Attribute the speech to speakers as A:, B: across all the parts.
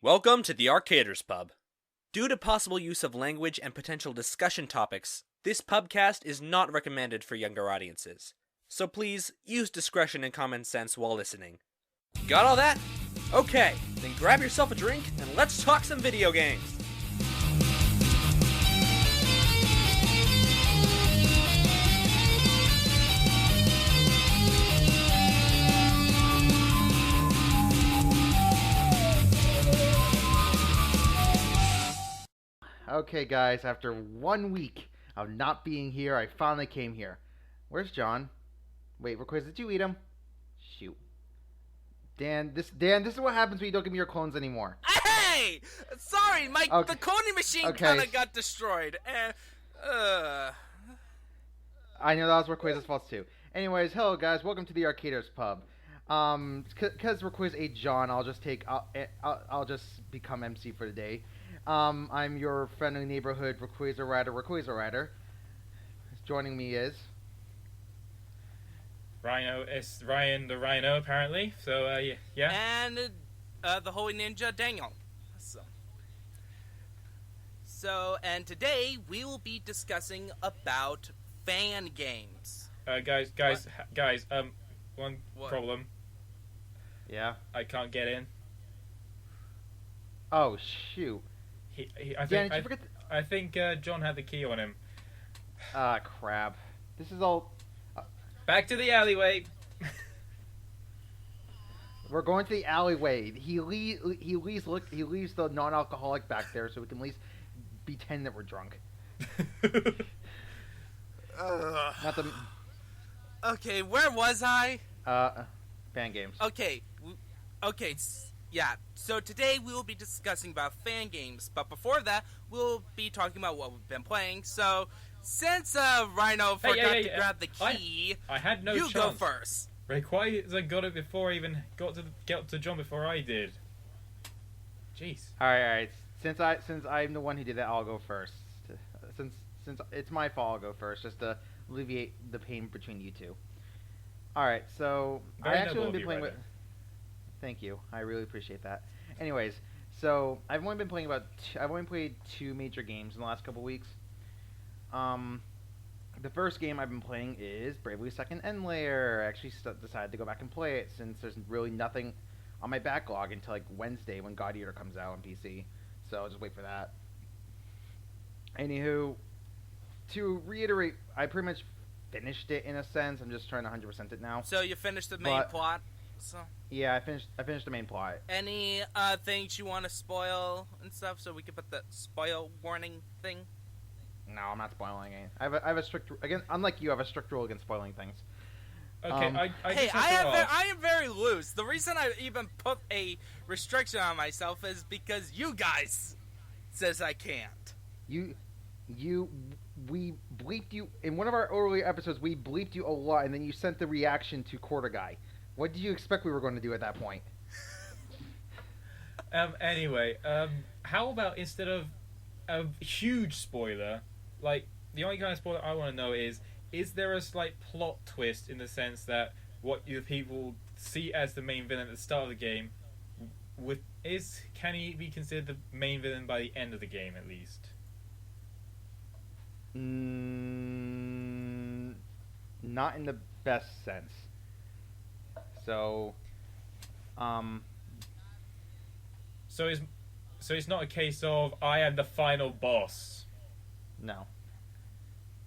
A: Welcome to the Arcaders Pub. Due to possible use of language and potential discussion topics, this pubcast is not recommended for younger audiences. So please, use discretion and common sense while listening. Got all that? Okay, then grab yourself a drink and let's talk some video games!
B: Okay, guys, after 1 week of not being here, I finally came here. Where's John? Wait, Request, did you eat him? Shoot. Dan, this is what happens when you don't give me your clones anymore.
C: Hey! Sorry, the cloning machine kind of got destroyed.
B: I know that was Request's fault too. Anyways, hello guys, welcome to the Arcaders Pub. Because Request ate John, I'll just become MC for the day. I'm your friendly neighborhood Rayquaza Rider. Joining me is
D: Rhino. It's Ryan the Rhino, apparently. So, yeah.
C: And the Holy Ninja Daniel. And today we will be discussing about fan games.
D: Guys, one
C: What?
D: problem.
B: Yeah.
D: I can't get in.
B: Oh shoot.
D: I think John had the key on him.
B: Ah crap. This is all.
D: Back to the alleyway.
B: We're going to the alleyway. He leaves the non-alcoholic back there, so we can at least pretend that we're drunk. Not the.
C: Okay, where was I?
B: Fan games.
C: Okay, yeah. So today we will be discussing about fan games, but before that, we'll be talking about what we've been playing. So, since Rhino forgot to grab the key,
D: I had no
C: you
D: chance.
C: go first.
D: Rayquaza got it before I even got to John before I did. Jeez.
B: All right. Since I'm the one who did that, I'll go first. Since it's my fault, I'll go first, just to alleviate the pain between you two. All right. So
D: Very
B: I actually
D: noble
B: been
D: of you,
B: playing
D: Rhino.
B: with. Thank you. I really appreciate that. Anyways, so I've only played two major games in the last couple weeks. The first game I've been playing is Bravely Second End Layer. I actually decided to go back and play it since there's really nothing on my backlog until like Wednesday when God Eater comes out on PC. So I'll just wait for that. Anywho, to reiterate, I pretty much finished it in a sense. I'm just trying to 100% it now.
C: So you finished the main plot. So
B: yeah, I finished the main plot.
C: any things you want to spoil and stuff, so we can put the spoil warning thing.
B: No, I'm not spoiling it. I have a strict again. Unlike you, I have a strict rule against spoiling things.
D: Okay,
C: I am very loose. The reason I even put a restriction on myself is because you guys says I can't.
B: We bleeped you in one of our earlier episodes. We bleeped you a lot, and then you sent the reaction to Quarter Guy. What did you expect we were going to do at that point?
D: Anyway, how about instead of a huge spoiler, like, the only kind of spoiler I want to know is there a slight plot twist in the sense that what the people see as the main villain at the start of the game, can he be considered the main villain by the end of the game at least?
B: Not in the best sense. So
D: it's not a case of I am the final boss.
B: No.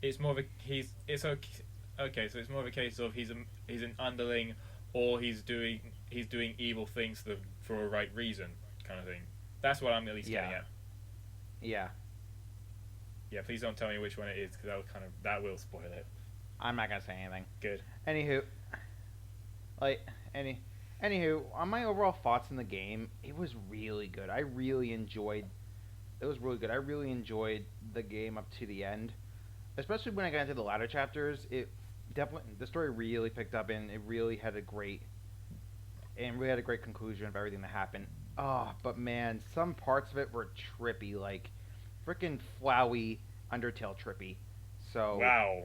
D: It's more of a it's okay. Okay, so it's more of a case of he's an underling, or he's doing evil things for a right reason, kind of thing. That's what I'm at least getting at.
B: Yeah.
D: Yeah, please don't tell me which one it is, because that will spoil it.
B: I'm not gonna say anything.
D: Good.
B: Anywho, on my overall thoughts in the game, it was really good. It was really good. I really enjoyed the game up to the end, especially when I got into the latter chapters. The story really picked up, and it really had a great conclusion of everything that happened. Oh, but man, some parts of it were trippy, like freaking Flowey Undertale trippy. So
D: wow.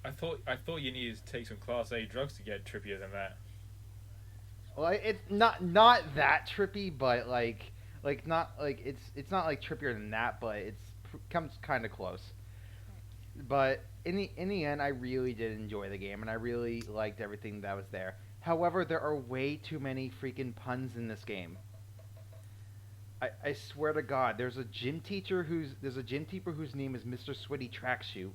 D: I thought you needed to take some Class A drugs to get trippier than that.
B: Like it's not that trippy, but not like it's not like trippier than that, but comes kind of close. But in the end, I really did enjoy the game, and I really liked everything that was there. However, there are way too many freaking puns in this game. I swear to God, there's a gym teacher whose name is Mr. Sweaty Tracksuit.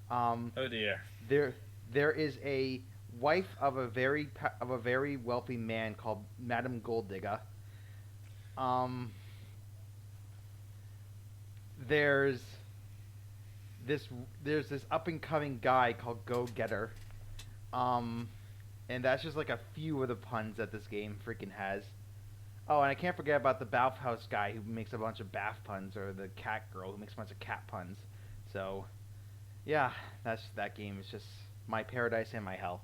D: Oh dear.
B: There is a wife of a very wealthy man called Madame Golddigger. There's this up and coming guy called Go Getter. And that's just like a few of the puns that this game freaking has. Oh, and I can't forget about the bathhouse guy who makes a bunch of bath puns, or the cat girl who makes a bunch of cat puns. So, yeah, that game is just my paradise and my hell.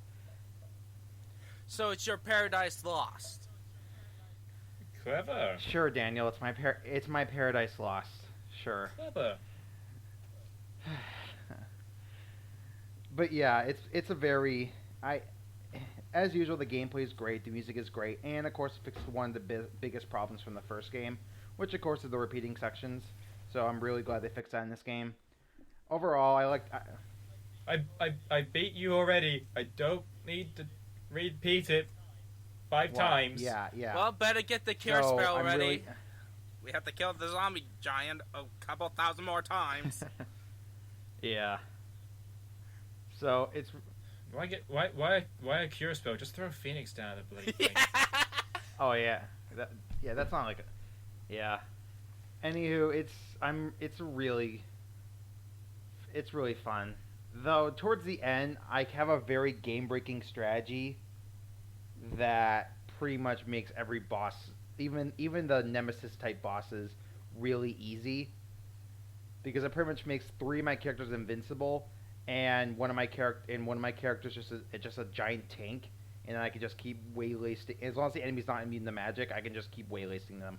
C: So it's your Paradise Lost.
D: Clever.
B: Sure, Daniel, it's my Paradise Lost. Sure.
D: Clever.
B: But yeah, it's a very as usual, the gameplay is great, the music is great, and of course it fixed one of the biggest problems from the first game, which of course is the repeating sections. So I'm really glad they fixed that in this game. Overall,
D: I beat you already. I don't need to repeat it 5 times.
B: Yeah.
C: Well, better get the cure spell ready.
B: Really...
C: We have to kill the zombie giant a couple thousand more times.
B: Yeah. So it's...
D: Why a cure spell? Just throw Phoenix down the bloody thing.
B: Oh yeah, that's not like a... Yeah. Anywho, it's really fun. Though towards the end, I have a very game-breaking strategy that pretty much makes every boss, even the Nemesis type bosses, really easy. Because it pretty much makes 3 of my characters invincible. And one of my characters just a giant tank, and I can just keep waylasting. As long as the enemy's not immune to magic, I can just keep waylasting them.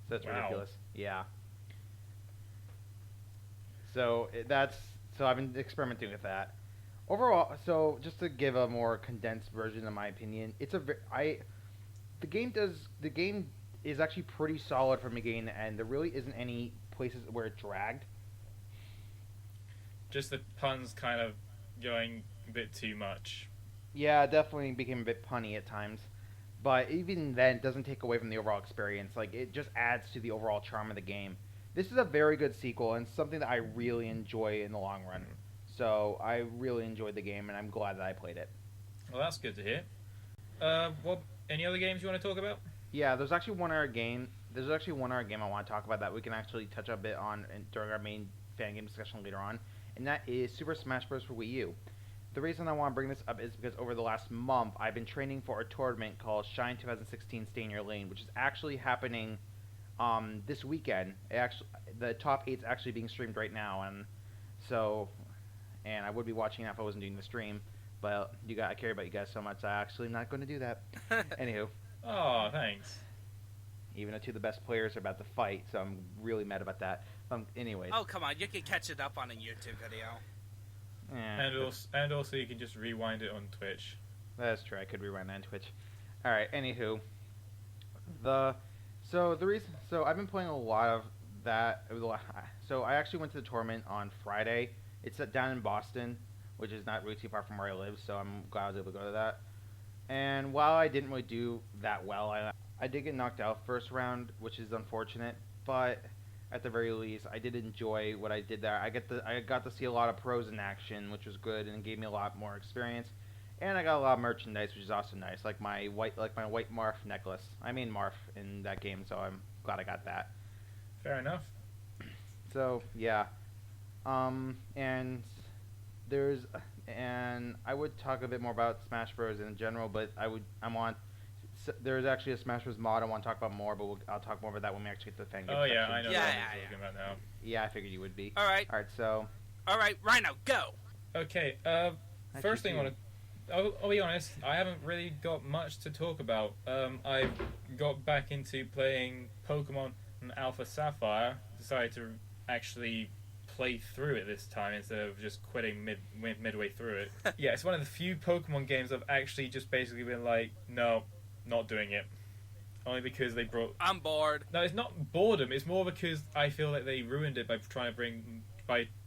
B: So that's ridiculous. Yeah. So I've been experimenting with that. Overall, so just to give a more condensed version of my opinion, the game is actually pretty solid from beginning to end. There really isn't any places where it dragged.
D: Just the puns kind of going a bit too much.
B: Yeah, it definitely became a bit punny at times. But even then, it doesn't take away from the overall experience. Like, it just adds to the overall charm of the game. This is a very good sequel, and something that I really enjoy in the long run. So, I really enjoyed the game, and I'm glad that I played it.
D: Well, that's good to hear. Any other games you want to talk about?
B: Yeah, there's actually one other game I want to talk about that we can actually touch a bit on during our main fan game discussion later on. And that is Super Smash Bros. For Wii U. The reason I want to bring this up is because over the last month, I've been training for a tournament called Shine 2016 Stay in Your Lane, which is actually happening this weekend. The top 8 is actually being streamed right now, and I would be watching it if I wasn't doing the stream, but I care about you guys so much, I'm actually not going to do that. Anywho.
D: Oh, thanks.
B: Even though 2 of the best players are about to fight, so I'm really mad about that. Anyways.
C: Oh, come on, you can catch it up on a YouTube video.
B: Yeah,
D: and also you can just rewind it on Twitch.
B: That's true, I could rewind it on Twitch. Alright, anywho. So I've been playing a lot of that. So I actually went to the tournament on Friday. It's down in Boston, which is not really too far from where I live, so I'm glad I was able to go to that. And while I didn't really do that well, I did get knocked out first round, which is unfortunate, but at the very least, I did enjoy what I did there. I got to see a lot of pros in action, which was good, and it gave me a lot more experience. And I got a lot of merchandise, which is also nice, like my white Marth necklace. I mean Marth in that game, so I'm glad I got that.
D: Fair enough.
B: So yeah, and I would talk a bit more about Smash Bros. In general, but there's actually a Smash Bros. Mod I want to talk about more, but I'll talk more about that when we actually get to the fan game section.
D: I know what you're talking about now.
B: Yeah, I figured you would be.
C: Alright, Rhino, go!
D: Okay, first thing I'll be honest, I haven't really got much to talk about. I got back into playing Pokemon Alpha Sapphire, decided to actually play through it this time instead of just quitting midway through it. Yeah, it's one of the few Pokemon games I've actually just basically been like, no, not doing it. Only because they brought...
C: I'm bored.
D: No, it's not boredom. It's more because I feel like they ruined it by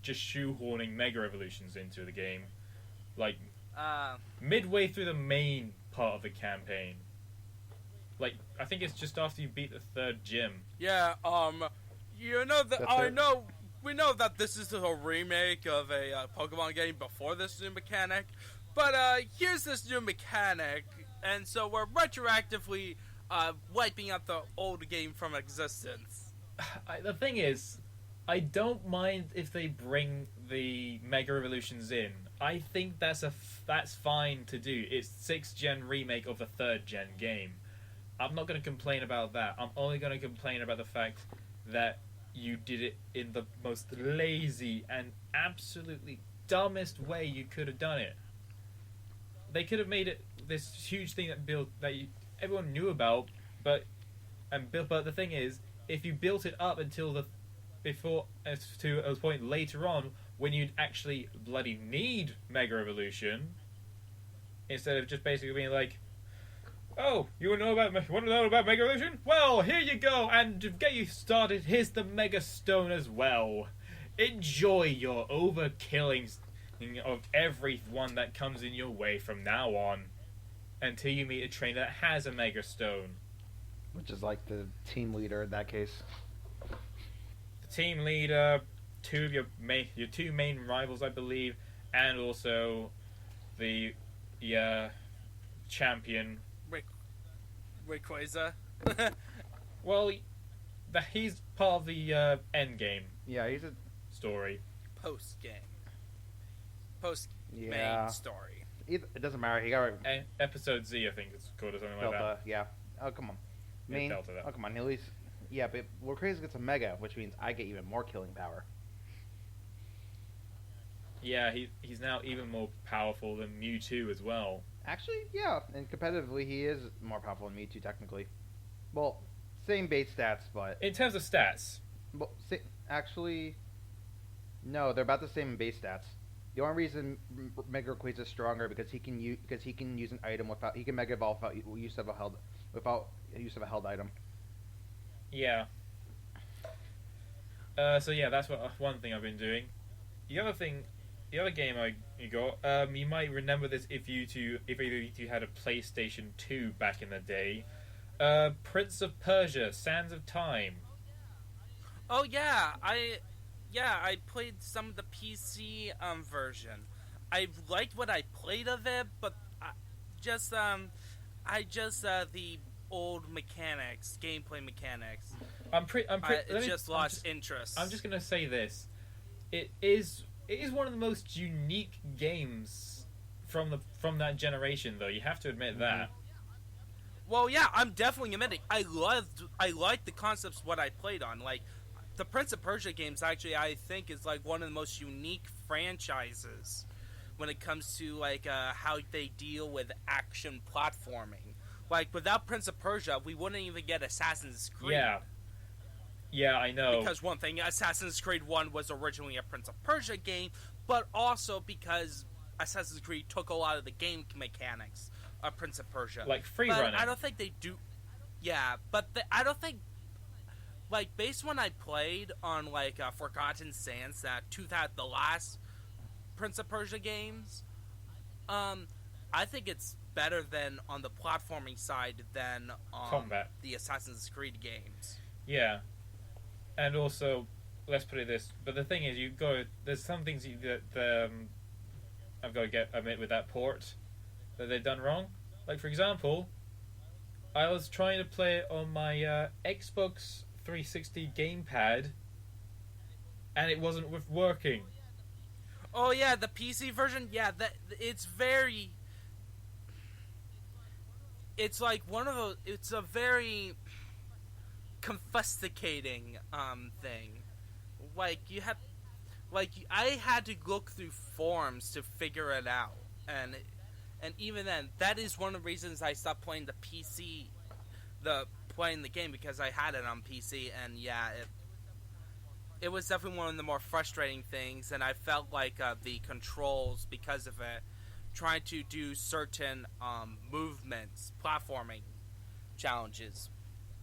D: just shoehorning Mega Evolutions into the game. Like, midway through the main part of the campaign. Like, I think it's just after you beat the third gym.
C: Yeah, we know that this is a remake of a Pokemon game before this new mechanic, but here's this new mechanic, and so we're retroactively wiping out the old game from existence.
D: The thing is, I don't mind if they bring the Mega Evolutions in. I think that's fine to do. It's 6th gen remake of the 3rd gen game. I'm not going to complain about that. I'm only going to complain about the fact that you did it in the most lazy and absolutely dumbest way you could have done it. They could have made it this huge thing everyone knew about, but the thing is, if you built it up until to a point later on when you'd actually bloody need Mega Evolution, instead of just basically being like, oh, you want to know about Mega Evolution? Well, here you go, and to get you started, here's the Mega Stone as well. Enjoy your overkilling of everyone that comes in your way from now on, until you meet a trainer that has a Mega Stone.
B: Which is like the team leader in that case.
D: The team leader, two of your two main rivals, I believe, and also the champion.
C: Rayquaza.
D: Well, he's part of the end game.
B: Yeah, he's a
D: story.
C: Post main story.
B: It doesn't matter. He got
D: episode Z, I think it's called, or something like that.
B: Yeah. Oh, come on. Me?
D: Delta,
B: oh, come on. At least, yeah, but Rayquaza gets a Mega, which means I get even more killing power.
D: Yeah, he's now even more powerful than Mewtwo as well.
B: Actually, yeah, and competitively, he is more powerful than Mewtwo, technically. Well, same base stats, but...
D: In terms of stats?
B: Well, actually, no, they're about the same in base stats. The only reason Mega Rayquaza is stronger because he can use an item without... He can Mega Evolve without use of a held item.
D: Yeah. So yeah, that's one thing I've been doing. The other game you got, you might remember this if either you had a PlayStation 2 back in the day. Prince of Persia: Sands of Time.
C: Oh yeah, I played some of the PC version. I liked what I played of it, but the old gameplay mechanics. I just lost interest.
D: I'm just gonna say this: it is one of the most unique games from that generation, though. You have to admit that.
C: Well, yeah, I'm definitely admitting I liked the concepts what I played on. Like the Prince of Persia games, actually, I think is like one of the most unique franchises when it comes to like how they deal with action platforming. Like without Prince of Persia, we wouldn't even get Assassin's Creed.
D: Yeah, I know.
C: Because one thing, Assassin's Creed 1 was originally a Prince of Persia game, but also because Assassin's Creed took a lot of the game mechanics of Prince of Persia.
D: Like free running.
C: I don't think they do... Yeah, but I don't think... Like, based when I played on, like, Forgotten Sands, the last Prince of Persia games, I think it's better than on the platforming side than on
D: combat.
C: The Assassin's Creed games.
D: Yeah. And also, let's put it this, but the thing is, there's some things that I've got to admit with that port that they've done wrong. Like, for example, I was trying to play it on my Xbox 360 gamepad, and it wasn't working.
C: Oh yeah, the PC version, yeah, it's like one of those, it's a very confiscating thing. I had to look through forums to figure it out, and even then, that is one of the reasons I stopped playing playing the game, because I had it on PC, and yeah, it was definitely one of the more frustrating things, and I felt like the controls, because of it, trying to do certain movements, platforming challenges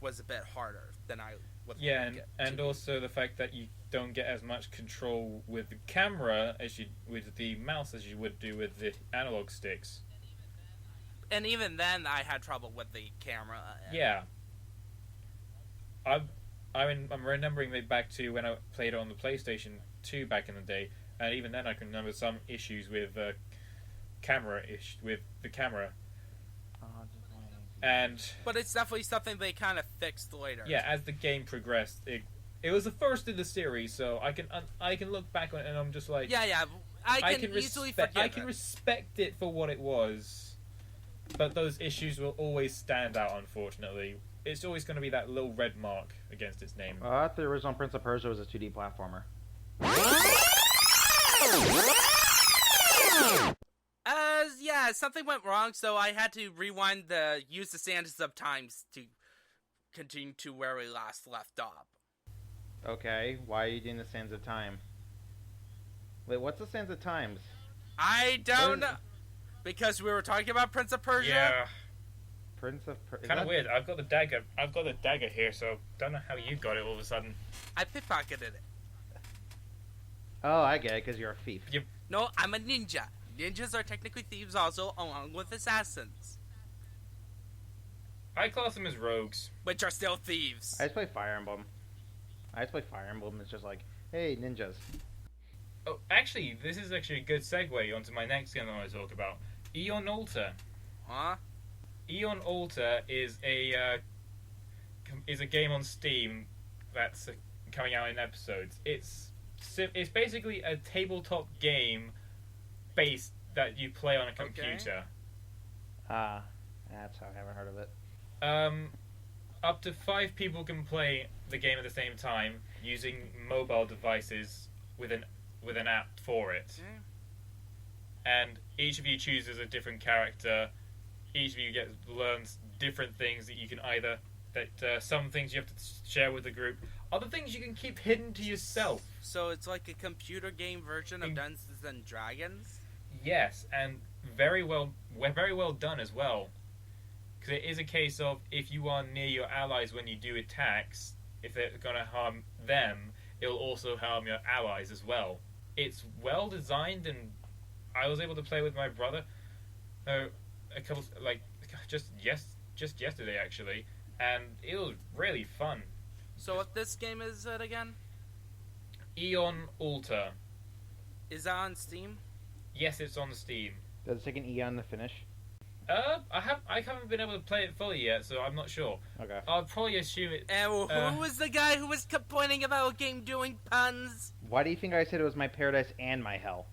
C: was a bit harder than I would
D: Yeah,
C: like
D: and also the fact that you don't get as much control with the camera as you with the mouse as you would do with the analog sticks.
C: And even then, I had trouble with the camera.
D: Yeah. I'm remembering it back to when I played it on the PlayStation 2 back in the day, and even then I can remember some issues with with the camera.
C: But it's definitely something they kind of fixed later.
D: Yeah, as the game progressed, it was the first in the series, so I can look back on it and I'm just like,
C: yeah, I can easily forgive
D: I can respect it for what it was, but those issues will always stand out. Unfortunately, it's always going to be that little red mark against its name.
B: I thought the original Prince of Persia was a 2D platformer.
C: Yeah, something went wrong, so I had to use the Sands of Times to continue to where we last left off.
B: Okay, why are you doing the Sands of Time? Wait, what's the Sands of Times?
C: I don't know. Because we were talking about Prince of Persia?
D: Yeah.
B: Prince of Persia.
D: Kind of weird. I've got the dagger here, so don't know how you got it all of a sudden.
C: I pickpocketed it.
B: Oh, I get it, because you're a thief.
C: No, I'm a ninja. Ninjas are technically thieves also, along with assassins.
D: I class them as rogues.
C: Which are still thieves.
B: I just play Fire Emblem. It's just like, hey, ninjas.
D: Oh, actually, this is actually a good segue onto my next game I want to talk about. Eon Altar.
C: Huh?
D: Eon Altar is a game on Steam that's coming out in episodes. It's basically a tabletop game based that you play on a computer.
B: That's how I haven't heard of it.
D: Up to 5 people can play the game at the same time using mobile devices with an app for it. And each of you chooses a different character. Each of you learns different things that you can some things you have to share with the group. Other things you can keep hidden to yourself.
C: So it's like a computer game version of Dungeons and Dragons?
D: Yes, and very well done as well. Because it is a case of if you are near your allies when you do attacks, if they're going to harm them, it'll also harm your allies as well. It's well designed, and I was able to play with my brother just yesterday actually, and it was really fun.
C: So what this game is it again?
D: Eon Altar.
C: Is that on Steam?
D: Yes, it's on Steam.
B: Does it take an eon to finish?
D: I haven't been able to play it fully yet, so I'm not sure.
B: Okay.
D: I'll probably assume it.
C: And who was the guy who was complaining about a game doing puns?
B: Why do you think I said it was my paradise and my hell?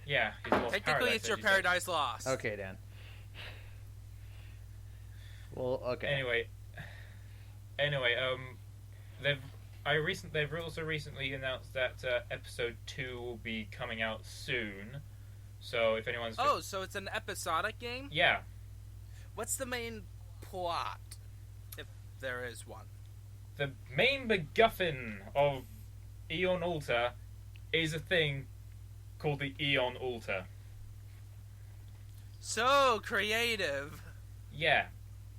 D: Yeah,
C: technically it's your Paradise Lost.
B: Okay, Dan. Well, okay.
D: Anyway, they've also recently announced that episode 2 will be coming out soon. So if anyone's
C: so it's an episodic game?
D: Yeah.
C: What's the main plot, if there is one?
D: The main MacGuffin of Eon Altar is a thing called the Eon Altar.
C: So creative.
D: Yeah,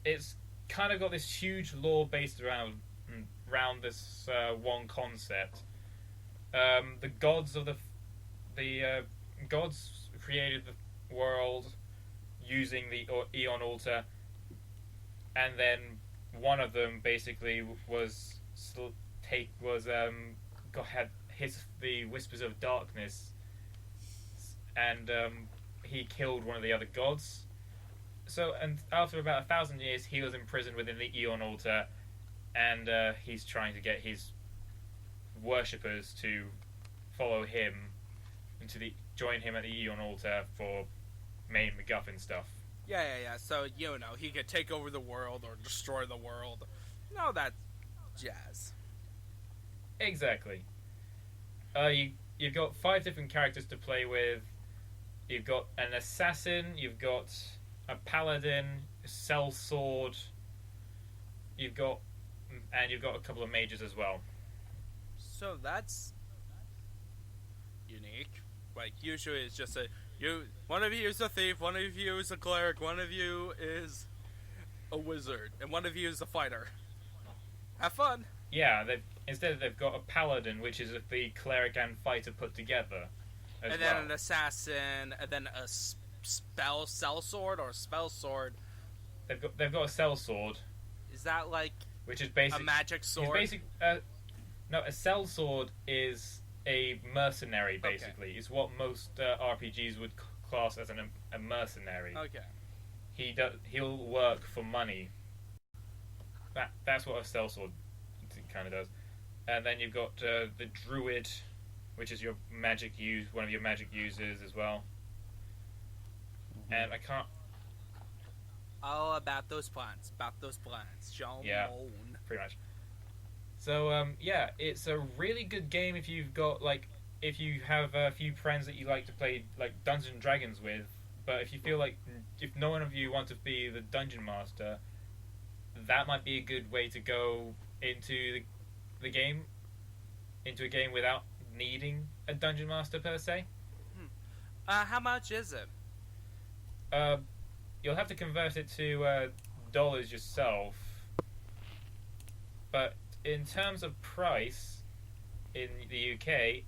D: it's kind of got this huge lore based around this one concept. The gods of the gods created the world using the Eon Altar, and then one of them basically had the whispers of darkness, and he killed one of the other gods. So, and after about 1,000 years, he was imprisoned within the Eon Altar, and he's trying to get his worshippers to follow him and join him at the Eon Altar for main MacGuffin stuff.
C: Yeah. So, he could take over the world or destroy the world. No, that jazz.
D: Exactly. You've got 5 different characters to play with. You've got an assassin, you've got a paladin, a sellsword, you've got a couple of mages as well.
C: So that's unique. Like, usually it's just one of you is a thief, one of you is a cleric, one of you is a wizard, and one of you is a fighter. Have fun.
D: Yeah, they've got a paladin, which is the cleric and fighter put together.
C: And then an assassin, and then a sellsword or spell sword.
D: They've got a sellsword.
C: Is that like
D: which is basically
C: a magic sword?
D: No, a sellsword is a mercenary. Basically, it's what most RPGs would class as a mercenary.
C: Okay.
D: He'll work for money. That's what a sellsword kind of does. And then you've got the druid, which is one of your magic users as well. Mm-hmm. And I can't.
C: Oh, about those plans. Show moan.
D: Pretty much. So yeah, it's a really good game if you have a few friends that you like to play like Dungeons and Dragons with. But if you feel like if no one of you want to be the dungeon master, that might be a good way to go into the game, into a game without needing a dungeon master per se.
C: How much is it?
D: You'll have to convert it to dollars yourself. But in terms of price, in the UK,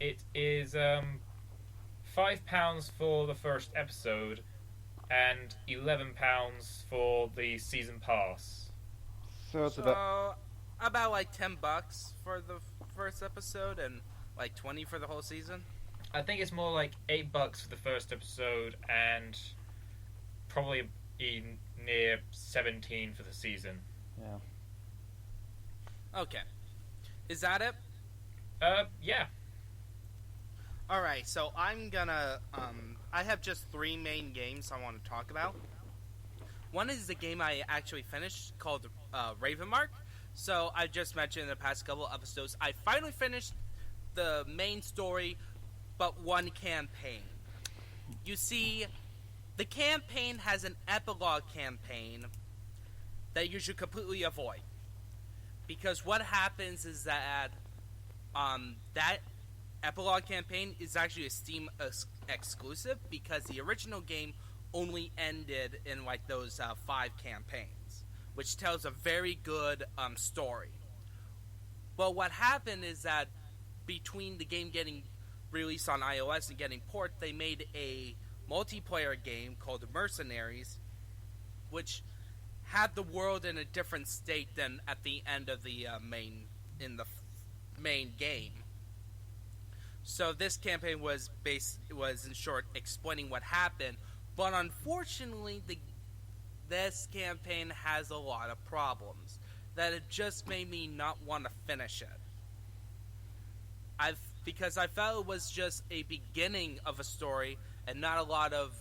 D: it is £5 for the first episode and £11 for the season pass.
B: So it's
C: about like $10 for the first episode and like 20 for the whole season.
D: I think it's more like $8 for the first episode and probably near 17 for the season.
B: Yeah.
C: Okay. Is that it?
D: Yeah.
C: Alright, so I'm gonna, I have just 3 main games I want to talk about. One is the game I actually finished called Ravenmark. So I just mentioned in the past couple episodes, I finally finished the main story, but one campaign. You see, the campaign has an epilogue campaign that you should completely avoid. Because what happens is that that epilogue campaign is actually a Steam exclusive, because the original game only ended in like those 5 campaigns, which tells a very good story. But what happened is that between the game getting released on iOS and getting ported, they made a multiplayer game called Mercenaries, which had the world in a different state than at the end of the main game. So this campaign was in short explaining what happened, but unfortunately this campaign has a lot of problems that it just made me not want to finish it. Because I felt it was just a beginning of a story and not a lot of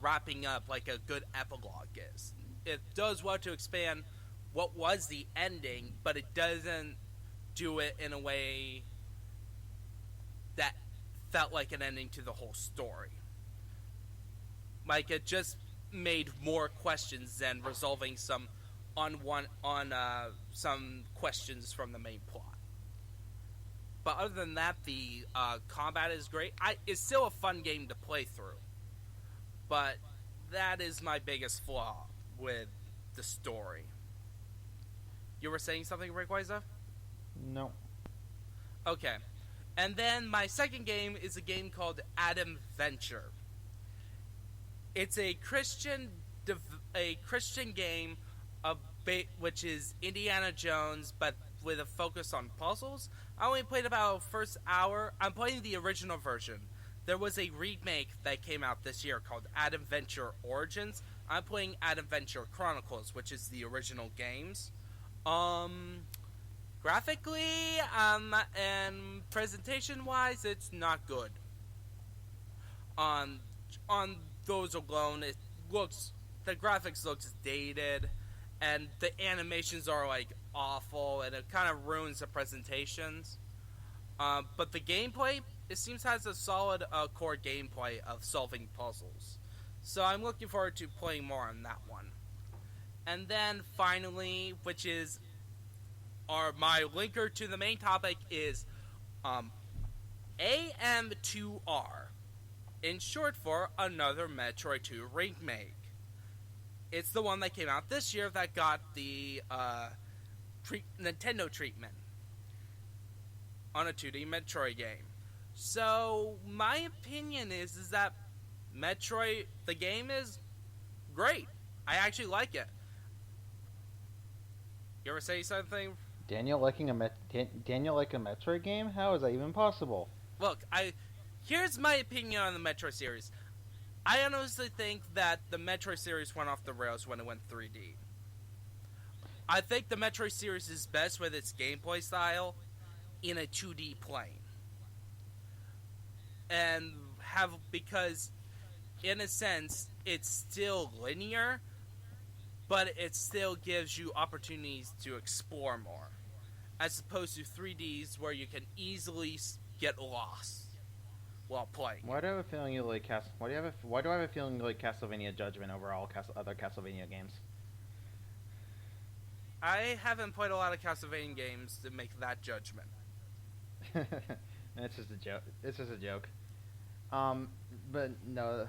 C: wrapping up like a good epilogue is. It does well to expand what was the ending, but it doesn't do it in a way that felt like an ending to the whole story. Like, it just made more questions than resolving some some questions from the main plot. But other than that, the combat is great. It's still a fun game to play through. But that is my biggest flaw with the story. You were saying something, Rayquaza?
B: No.
C: Okay. And then my second game is a game called Adam Venture. It's a Christian game which is Indiana Jones, but with a focus on puzzles. I only played about the first hour. I'm playing the original version. There was a remake that came out this year called Adam Venture Origins. I'm playing Adam Venture Chronicles, which is the original games. Graphically, and presentation-wise, it's not good. On those alone, the graphics looks dated, and the animations are like awful, and it kind of ruins the presentations. But the gameplay, it seems, has a solid core gameplay of solving puzzles. So I'm looking forward to playing more on that one. And then finally, which is my linker to the main topic, is AM2R, in short for Another Metroid 2 Remake. It's the one that came out this year that got the Nintendo treatment on a 2D Metroid game. So my opinion is that Metroid, the game is great. I actually like it. You ever say something?
B: Daniel liking a Metroid game? How is that even possible?
C: Look, here's my opinion on the Metroid series. I honestly think that the Metroid series went off the rails when it went 3D. I think the Metroid series is best with its gameplay style in a 2D plane. And because in a sense it's still linear, but it still gives you opportunities to explore more, as opposed to 3Ds where you can easily get lost while playing.
B: Why do I have a feeling you like Why do I have a feeling you like Castlevania Judgment over all other Castlevania games?
C: I haven't played a lot of Castlevania games to make that judgment.
B: It's just a joke. It's just a joke. But no,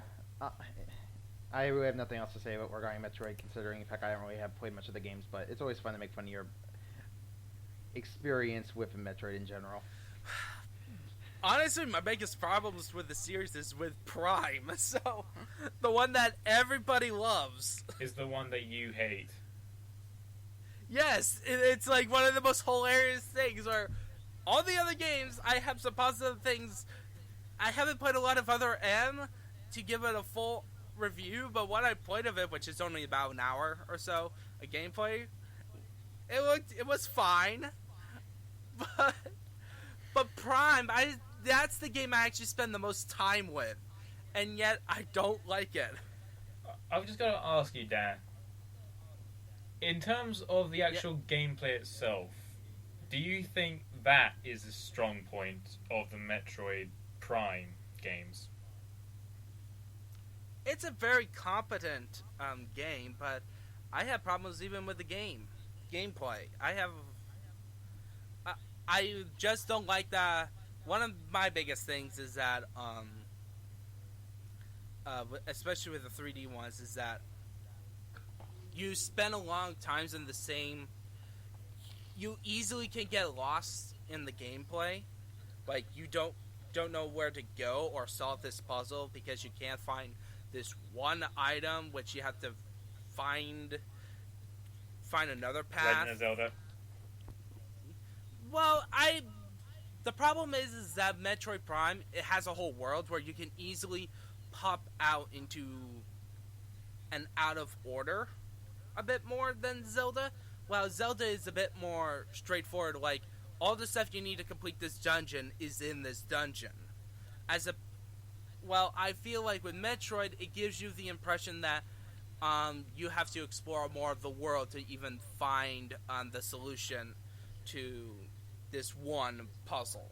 B: I really have nothing else to say about regarding Metroid, considering the fact I don't really have played much of the games, but it's always fun to make fun of your experience with Metroid in general.
C: Honestly, my biggest problems with the series is with Prime, so the one that everybody loves.
D: Is the one that you hate.
C: Yes, it's like one of the most hilarious things where all the other games, I have some positive things. I haven't played a lot of other M to give it a full review, but what I played of it, which is only about an hour or so, a gameplay, it was fine. But Prime, that's the game I actually spend the most time with, and yet I don't like it.
D: I've just got to ask you, Dan. In terms of the actual gameplay itself, do you think that is a strong point of the Metroid Prime games?
C: It's a very competent game, but I have problems even with the gameplay. I just don't like that. One of my biggest things is that, especially with the 3D ones, is that you spend a long time in the same. You easily can get lost in the gameplay, like you don't know where to go or solve this puzzle because you can't find this one item, which you have to find another path.
D: Legend of Zelda.
C: Well, the problem is that Metroid Prime, it has a whole world where you can easily pop out into an out of order a bit more than Zelda. While Zelda is a bit more straightforward, like all the stuff you need to complete this dungeon is in this dungeon. I feel like with Metroid, it gives you the impression that you have to explore more of the world to even find the solution to this one puzzle.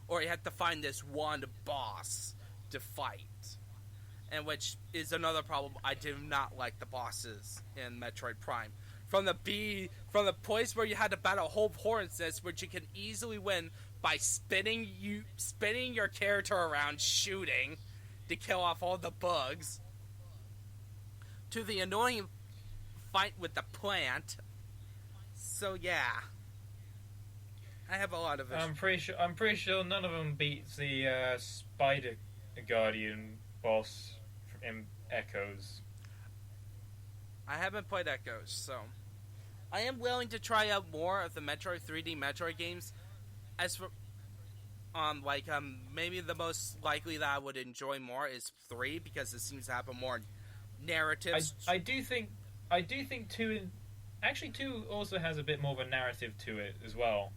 C: Or you have to find this one boss to fight. And which is another problem. I do not like the bosses in Metroid Prime. From the place where you had to battle a whole hornet's nest, which you can easily win by spinning your character around shooting to kill off all the bugs, to the annoying fight with the plant. So yeah, I have a lot of issues.
D: I'm pretty sure none of them beats the Spider Guardian boss in Echoes.
C: I haven't played Echoes, so I am willing to try out more of the Metroid 3D Metroid games. As for maybe the most likely that I would enjoy more is 3 because it seems to have a more narrative.
D: I do think 2 also has a bit more of a narrative to it as well.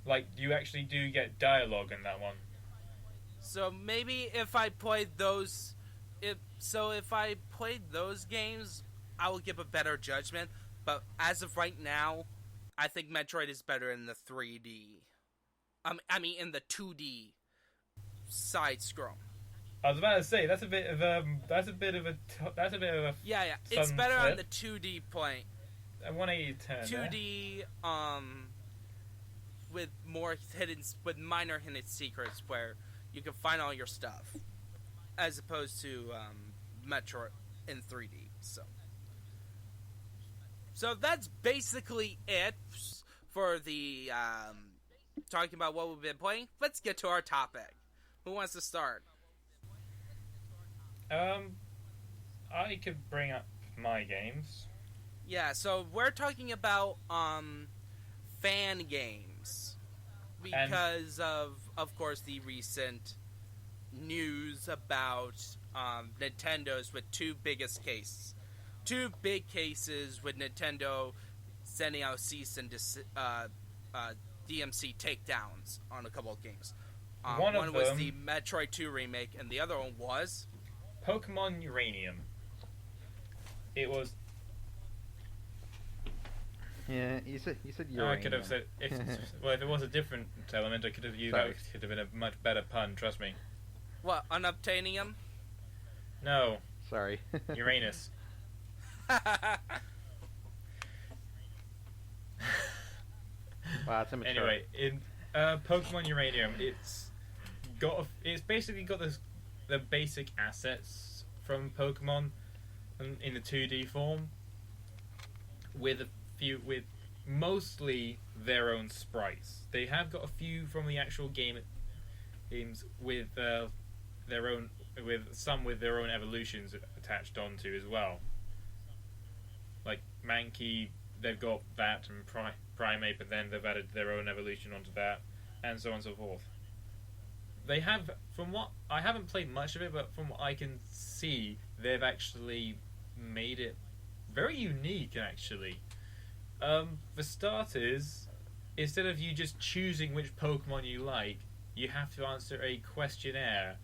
D: Like you actually do get dialogue in that one.
C: So maybe if I played those games, I will give a better judgment. But as of right now, I think Metroid is better in the 3D. In the 2D side scroll.
D: I was about to say that's a bit of a
C: yeah. It's better on the 2D plane.
D: A 180 turn.
C: 2D with minor hidden secrets where you can find all your stuff, as opposed to Metroid in 3D. So So that's basically it for the talking about what we've been playing. Let's get to our topic. Who wants to start?
D: I could bring up my games.
C: Yeah, so we're talking about fan games because of course, the recent news about Nintendo's with two big cases with Nintendo sending out cease and DMC takedowns on a couple of games. One was the Metroid 2 remake, and the other one was
D: Pokemon Uranium. It was.
B: Yeah, you said Uranium.
D: I could have said if it was a different element, I could have used that. It could have been a much better pun. Trust me.
C: What, unobtainium?
D: No.
B: Sorry.
D: Uranus.
B: Wow, that's immature.
D: Anyway, in Pokemon Uranium, it's basically got the basic assets from Pokemon in the 2D form, with mostly their own sprites. They have got a few from the actual games with their own, with their own evolutions attached onto as well. Like Mankey, they've got that, and Primate, but then they've added their own evolution onto that, and so on and so forth. They have, from what I haven't played much of it, but from what I can see, they've actually made it very unique. Actually, for starters, instead of you just choosing which Pokemon you like, you have to answer a questionnaire,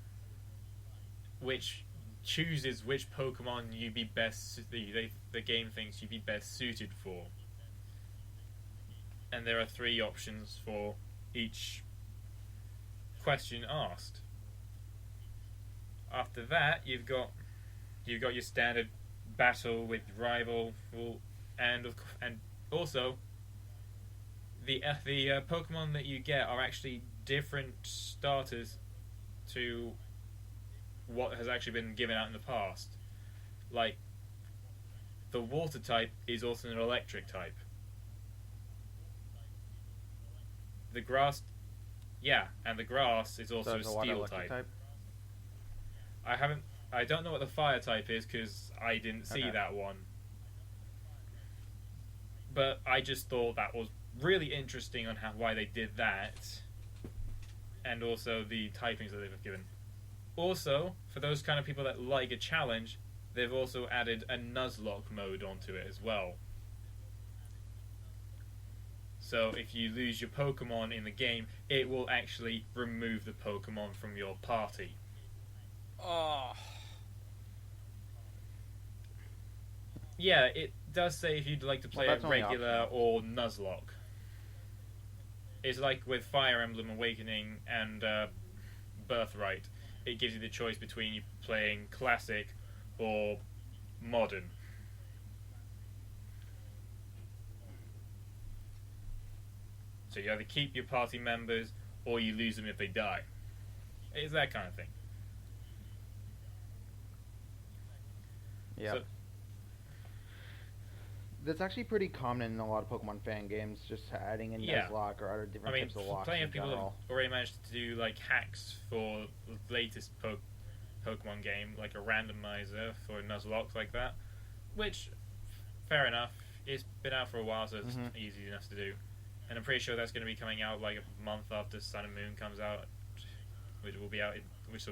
D: which chooses which Pokemon you'd be best. The game thinks you'd be best suited for. And there are 3 options for each question asked. After that, you've got your standard battle with rival, and also the Pokemon that you get are actually different starters to what has actually been given out in the past. Like, the water type is also an electric type. The grass, and the grass is also a steel type. I don't know what the fire type is because I didn't see that one. But I just thought that was really interesting on why they did that, and also the typings that they've given. Also, for those kind of people that like a challenge, they've also added a Nuzlocke mode onto it as well. So if you lose your Pokemon in the game, it will actually remove the Pokemon from your party.
C: Oh.
D: Yeah, it does say if you'd like to play a regular or Nuzlocke. It's like with Fire Emblem Awakening and Birthright. It gives you the choice between you playing Classic or Modern. So you either keep your party members or you lose them if they die. It's that kind of thing.
B: Yeah. So, that's actually pretty common in a lot of Pokemon fan games, just adding in Nuzlocke or other different types of locks.
D: Plenty of people have already managed to do like hacks for the latest Pokemon game, like a randomizer for Nuzlocke like that, which, fair enough, it's been out for a while, so it's easy enough to do. And I'm pretty sure that's going to be coming out like a month after Sun and Moon comes out, which will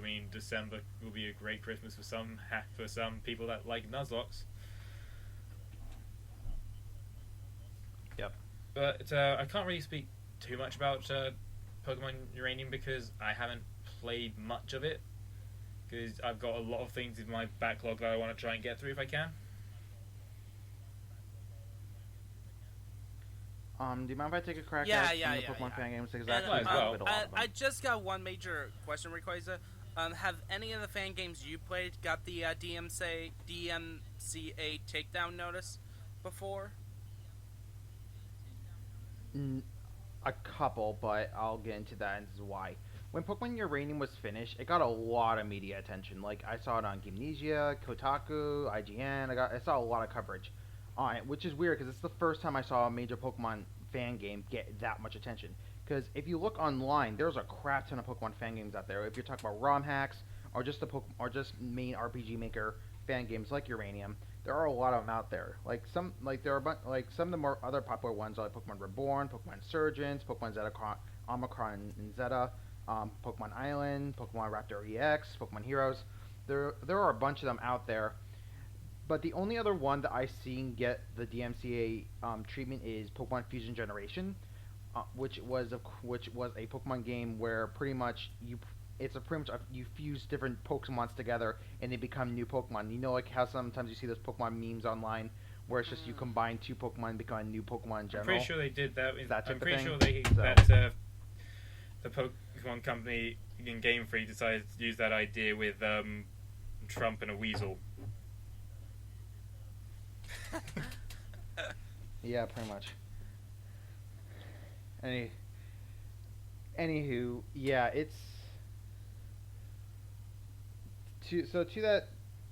D: mean December will be a great Christmas for some people that like Nuzlocks.
B: Yep.
D: But I can't really speak too much about Pokemon Uranium because I haven't played much of it. Because I've got a lot of things in my backlog that I want to try and get through if I can.
B: Do you mind if I take a crack
C: at
B: the Pokemon Fan Games? Because
C: I just got one major question, Rayquaza. Have any of the fan games you played got the DMCA takedown notice before?
B: A couple, but I'll get into that, and this is why. When Pokemon Uranium was finished, it got a lot of media attention. Like, I saw it on Gamenesia, Kotaku, IGN. I saw a lot of coverage. on it, which is weird because it's the first time I saw a major Pokemon fan game get that much attention. Because if you look online, there's a crap ton of Pokemon fan games out there. If you're talking about ROM hacks or just or just main RPG Maker fan games like Uranium, there are a lot of them out there. Like some, like there are some of the more other popular ones are like Pokemon Reborn, Pokemon Insurgents, Pokemon Zeta, Omicron and Zeta, Pokemon Island, Pokemon Raptor EX, Pokemon Heroes. There are a bunch of them out there. But the only other one that I've seen get the DMCA treatment is Pokemon Fusion Generation, which was a Pokemon game where pretty much you fuse different Pokemons together and they become new Pokemon. You know, like how sometimes you see those Pokemon memes online where it's just you combine two Pokemon and become a new Pokemon in general.
D: I'm pretty sure they did that.
B: I'm
D: pretty sure the Pokemon company in Game Freak decided to use that idea with Trump and a Weasel.
B: Yeah, pretty much. Anywho, yeah, it's to that.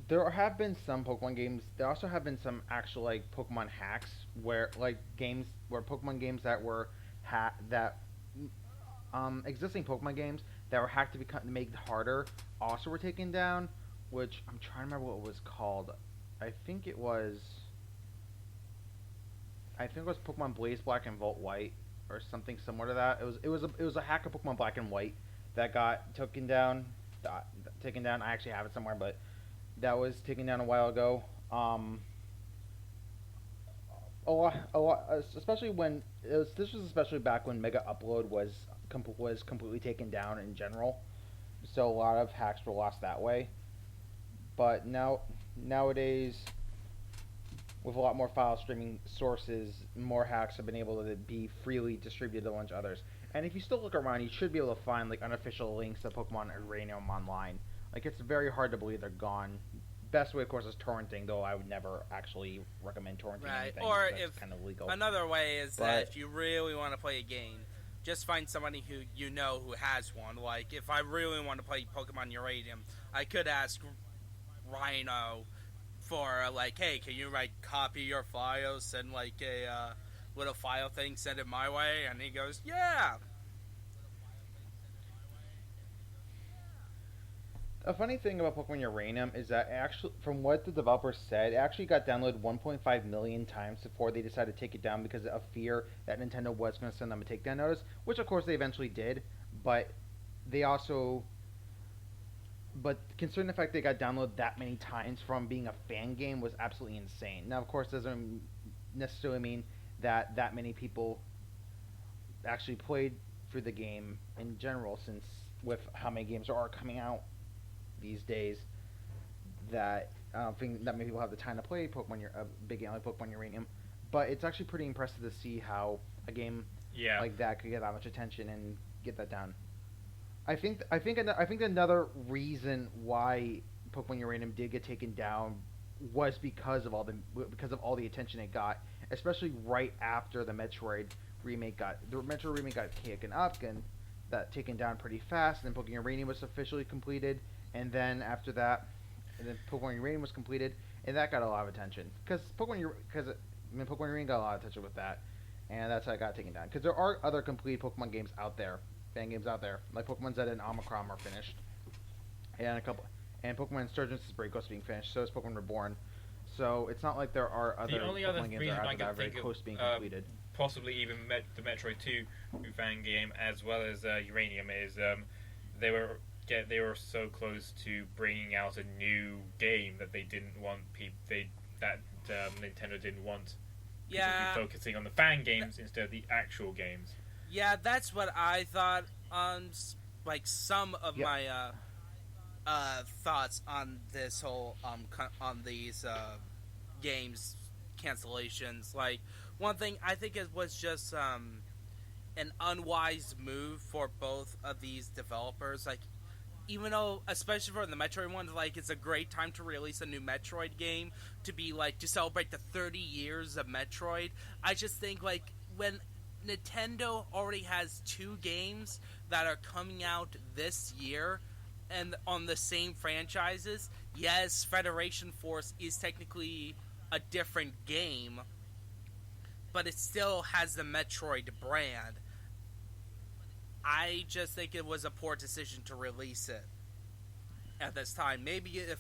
B: There have been some Pokemon games. There also have been some actual like Pokemon hacks where Pokemon games that were existing Pokemon games that were hacked to make it harder also were taken down. Which I'm trying to remember what it was called. I think it was Pokemon Blaze Black and Volt White, or something similar to that. It was a hack of Pokemon Black and White that got taken down. I actually have it somewhere, but that was taken down a while ago. A lot, especially when this was especially back when Mega Upload was completely taken down in general. So a lot of hacks were lost that way. But nowadays, with a lot more file streaming sources, more hacks have been able to be freely distributed amongst others. And if you still look around, you should be able to find like unofficial links to Pokemon Uranium online. Like, it's very hard to believe they're gone. Best way, of course, is torrenting, though I would never actually recommend torrenting anything.
C: Or
B: if
C: if
B: kind of legal.
C: Another way is that if you really want to play a game, just find somebody who you know who has one. Like, if I really want to play Pokemon Uranium, I could ask Rhino for like, hey, can you copy your files, send like a little file thing, send it my way, and he goes, yeah.
B: A funny thing about Pokemon Uranium is that actually, from what the developers said, it actually got downloaded 1.5 million times before they decided to take it down because of fear that Nintendo was going to send them a takedown notice, which of course they eventually did, but considering the fact they got downloaded that many times from being a fan game was absolutely insane. Now, of course, doesn't necessarily mean that many people actually played through the game in general, since with how many games are coming out these days, that I don't think that many people have the time to play a big game like Pokemon Uranium. But it's actually pretty impressive to see how a game like that could get that much attention and get that down. I think another reason why Pokemon Uranium did get taken down was because of all the attention it got, especially right after the Metroid remake got taken up and that taken down pretty fast. And then Pokemon Uranium was officially completed, and then after that, Pokemon Uranium was completed, and that got a lot of attention because Pokemon Uranium got a lot of attention with that, and that's how it got taken down. Because there are other complete Pokemon games out there. Fan games out there, like Pokemon Zeta and Omicron are finished, and Pokemon Insurgents is very close to being finished. So is Pokemon Reborn. So it's not like there are other Pokemon games that are very close to being completed.
D: Possibly even the Metroid 2 fan game, as well as Uranium, is they were so close to bringing out a new game that they didn't want Nintendo didn't want.
C: Yeah,
D: to be focusing on the fan games instead of the actual games.
C: Yeah, that's what I thought on some of my thoughts on this whole on these games cancellations. Like, one thing I think it was just an unwise move for both of these developers. Like, even though, especially for the Metroid ones, like, it's a great time to release a new Metroid game to celebrate the 30 years of Metroid. I just think when Nintendo already has 2 games that are coming out this year and on the same franchises. Yes, Federation Force is technically a different game, but it still has the Metroid brand. I just think it was a poor decision to release it at this time. Maybe if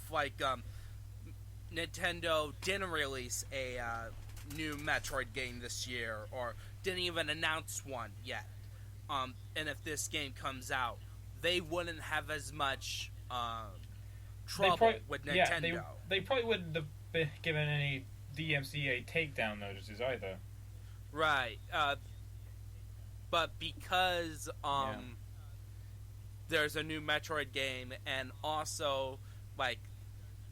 C: Nintendo didn't release a new Metroid game this year, or didn't even announce one yet, and if this game comes out, they wouldn't have as much trouble with Nintendo.
D: Yeah, they probably wouldn't have been given any DMCA takedown notices either.
C: Right. But because there's a new Metroid game, and also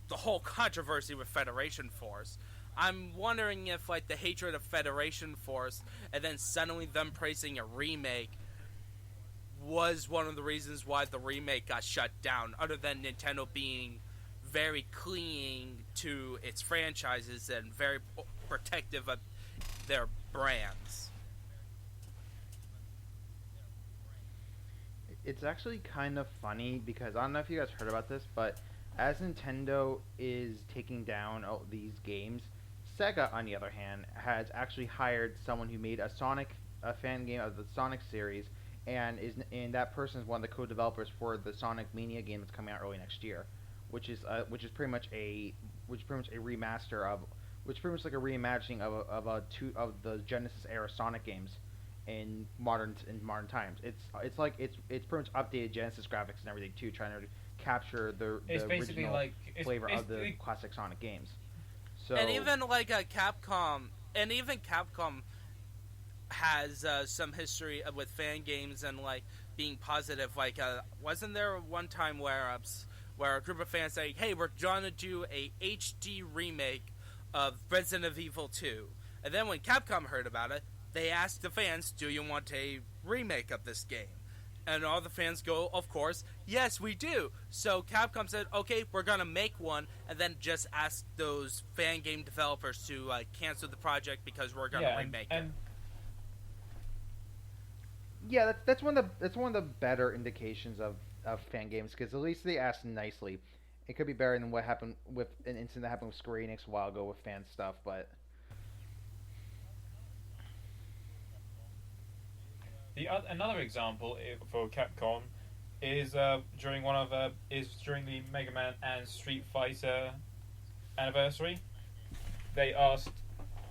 C: the whole controversy with Federation Force, I'm wondering if the hatred of Federation Force and then suddenly them praising a remake was one of the reasons why the remake got shut down, other than Nintendo being very clinging to its franchises and very protective of their brands.
B: It's actually kind of funny because I don't know if you guys heard about this, but as Nintendo is taking down these games, Sega, on the other hand, has actually hired someone who made a fan game of the Sonic series, and that person is one of the co-developers for the Sonic Mania game that's coming out early next year, which is pretty much a remaster of, which is pretty much like a reimagining of the Genesis era Sonic games in modern times. It's pretty much updated Genesis graphics and everything too, trying to capture the original flavor of the classic Sonic games. So,
C: and even Capcom has some history with fan games and being positive. Wasn't there one time where a group of fans say, "Hey, we're gonna do a HD remake of Resident Evil 2," and then when Capcom heard about it, they asked the fans, "Do you want a remake of this game?" And all the fans go, "Of course, yes, we do." So Capcom said, "Okay, we're gonna make one," and then just asked those fan game developers to cancel the project because we're gonna remake it.
B: Yeah, that's one of the better indications of fan games, because at least they asked nicely. It could be better than what happened with an incident that happened with Square Enix a while ago with fan stuff, but.
D: Another example for Capcom is during the Mega Man and Street Fighter anniversary. They asked,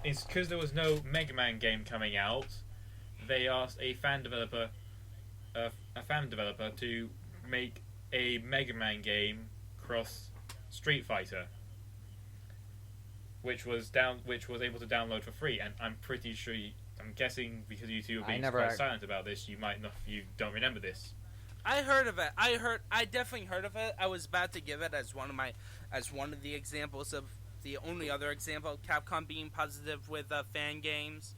D: it's because there was no Mega Man game coming out. They asked a fan developer to make a Mega Man game cross Street Fighter, which was able to download for free. And I'm pretty sure. I'm guessing because you two are being quite silent about this, you don't remember this.
C: I heard of it. I definitely heard of it. I was about to give it as one of the examples of the only other example of Capcom being positive with fan games.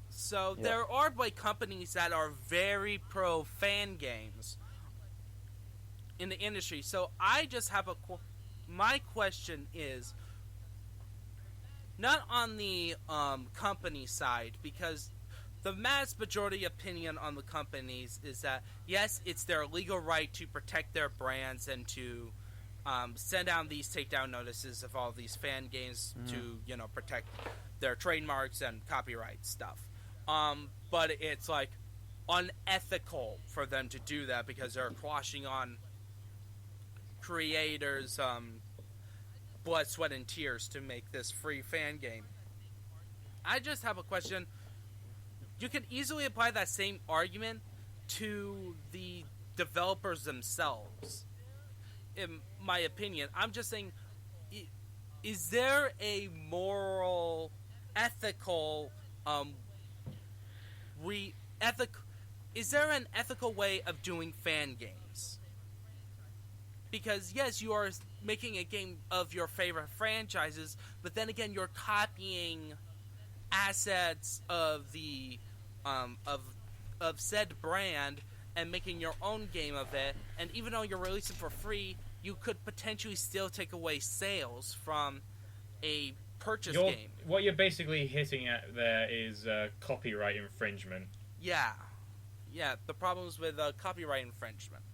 C: So there are companies that are very pro fan games in the industry. So I just have my question is, not on the company side, because the mass majority opinion on the companies is that, yes, it's their legal right to protect their brands and to send out these takedown notices of all these fan games to, protect their trademarks and copyright stuff. But it's unethical for them to do that because they're quashing on creators' blood, sweat, and tears to make this free fan game. I just have a question. You could easily apply that same argument to the developers themselves, in my opinion. I'm just saying, is there a moral, ethical, is there an ethical way of doing fan games? Because, yes, you are making a game of your favorite franchises, but then again, you're copying assets of the of said brand and making your own game of it. And even though you're releasing for free, you could potentially still take away sales from a purchase game.
D: What you're basically hitting at there is copyright infringement.
C: Yeah, the problems with copyright infringement.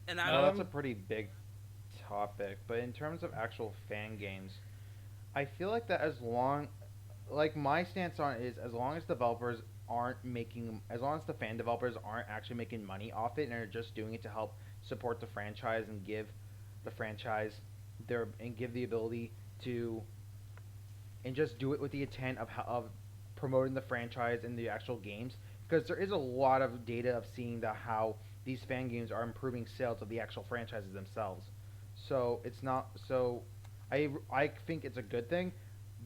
C: And
B: that's a pretty big topic, but in terms of actual fan games, I feel like that like my stance on it is as long as as long as the fan developers aren't actually making money off it and are just doing it to help support the franchise and give the franchise and give the ability to and just do it with the intent of promoting the franchise and the actual games, because there is a lot of data of seeing how these fan games are improving sales of the actual franchises themselves. So it's not so I think it's a good thing,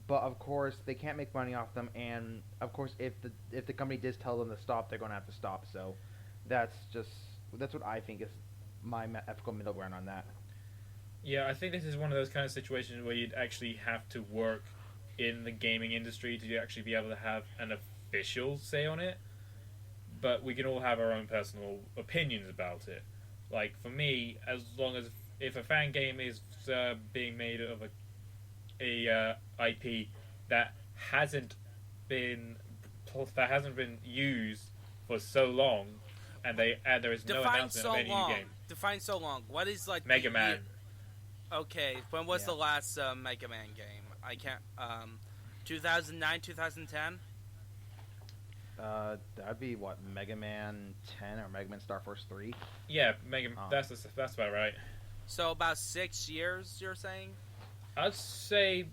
B: but of course they can't make money off them, and of course if the company does tell them to stop, they're going to have to stop. So that's what I think is my ethical middle ground on that.
D: Yeah, I think this is one of those kind of situations where you'd actually have to work in the gaming industry to actually be able to have an official say on it. But we can all have our own personal opinions about it. Like, for me, as long as if a fan game is being made of a IP that hasn't been used for so long, and there is no announcement of any new game.
C: Define so long. What is like
D: Mega Man?
C: Okay, when was the last Mega Man game? I can't. 2009, 2010.
B: That'd be what, Mega Man 10 or Mega Man Star Force 3?
D: Yeah, that's about right.
C: So about 6 years, you're saying?
D: I'd say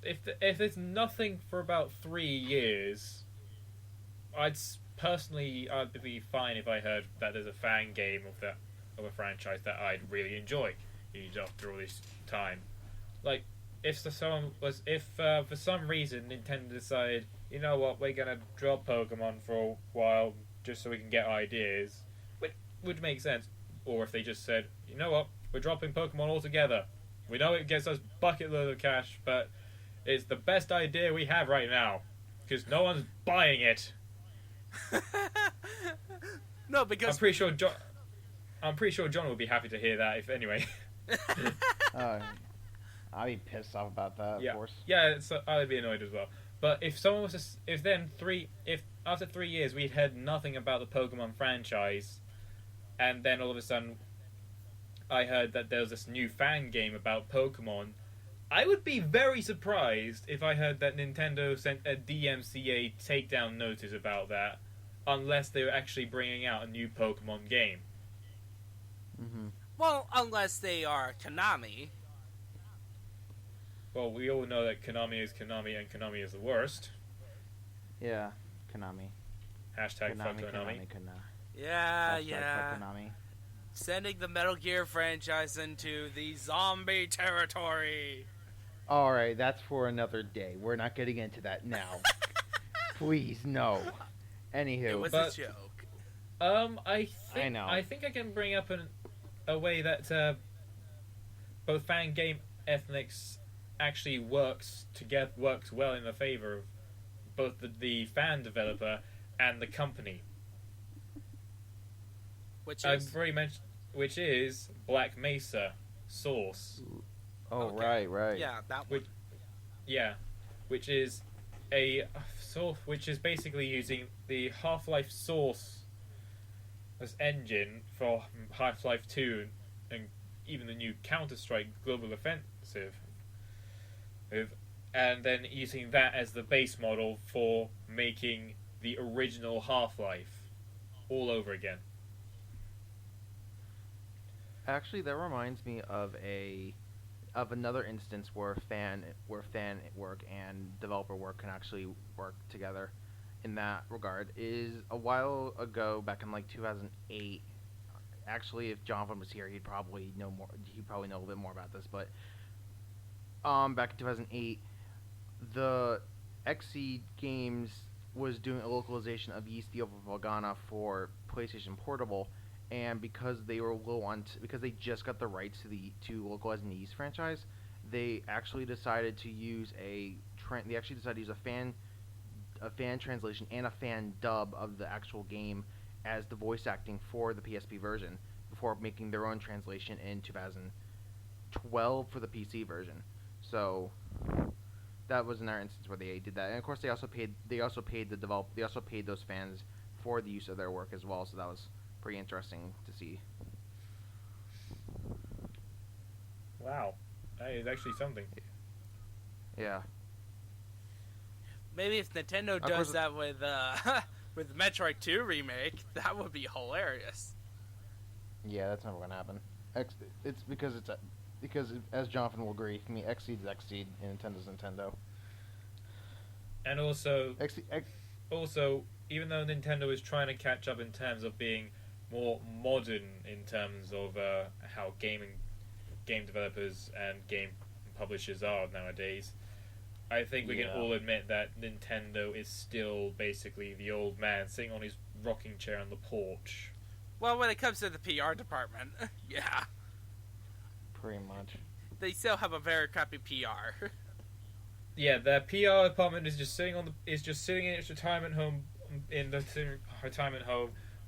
D: if there's nothing for about 3 years, I'd be fine if I heard that there's a fan game of a franchise that I'd really enjoy after all this time. Like, if for some reason Nintendo decided, you know what, we're gonna drop Pokemon for a while just so we can get ideas, which would make sense. Or if they just said, you know what, we're dropping Pokemon altogether. We know it gets us bucket load of cash, but it's the best idea we have right now because no one's buying it.
C: No, because
D: I'm pretty sure John would be happy to hear that. If anyway.
B: I'd be pissed off about that,
D: yeah.
B: Of course.
D: Yeah, I'd be annoyed as well. But if someone was if after 3 years we'd heard nothing about the Pokemon franchise, and then all of a sudden I heard that there was this new fan game about Pokemon, I would be very surprised if I heard that Nintendo sent a DMCA takedown notice about that, unless they were actually bringing out a new Pokemon game.
B: Mm-hmm.
C: Well, unless they are Konami.
D: Well, we all know that Konami is Konami, and Konami is the worst.
B: Yeah, Konami.
D: Hashtag fuck Konami.
C: Yeah,
B: Hashtag
C: yeah.
B: Fuck Konami.
C: Sending the Metal Gear franchise into the zombie territory.
B: Alright, that's for another day. We're not getting into that now. Please, no. Anywho.
C: It was a joke.
D: I
B: know.
D: I think I can bring up a way that both fan game ethnics actually works well in the favor of both the fan developer and the company. Which is Black Mesa Source.
B: Oh,
C: okay.
B: right.
C: Yeah, that one.
D: Which is which is basically using the Half-Life Source as engine for Half-Life 2 and even the new Counter-Strike Global Offensive, and then using that as the base model for making the original Half-Life all over again.
B: Actually, that reminds me of another instance where fan work and developer work can actually work together. In that regard, is a while ago, back in like 2008. Actually, if Jonathan was here, he'd probably know more. He'd probably know a little bit more about this. But back in 2008, the XC Games was doing a localization of Ys the Open Lagana for PlayStation Portable, and because they were because they just got the rights to localizing the Ys franchise, they actually decided to use a fan translation and a fan dub of the actual game as the voice acting for the PSP version before making their own translation in 2012 for the PC version. So that was another instance where they did that, and of course they also paid those fans for the use of their work as well. So that was pretty interesting to see.
D: Wow, that is actually something.
B: Yeah.
C: Maybe if Nintendo does that with with Metroid 2 remake, that would be hilarious.
B: Yeah, that's never gonna happen. It's because as Jonathan will agree, for me, Xseed's Xseed and Nintendo's Nintendo.
D: And also, even though Nintendo is trying to catch up in terms of being more modern in terms of how game developers and game publishers are nowadays, I think we can all admit that Nintendo is still basically the old man sitting on his rocking chair on the porch.
C: Well, when it comes to the PR department, yeah.
B: Pretty much.
C: They still have a very crappy PR.
D: Yeah, their PR department is just sitting in its retirement home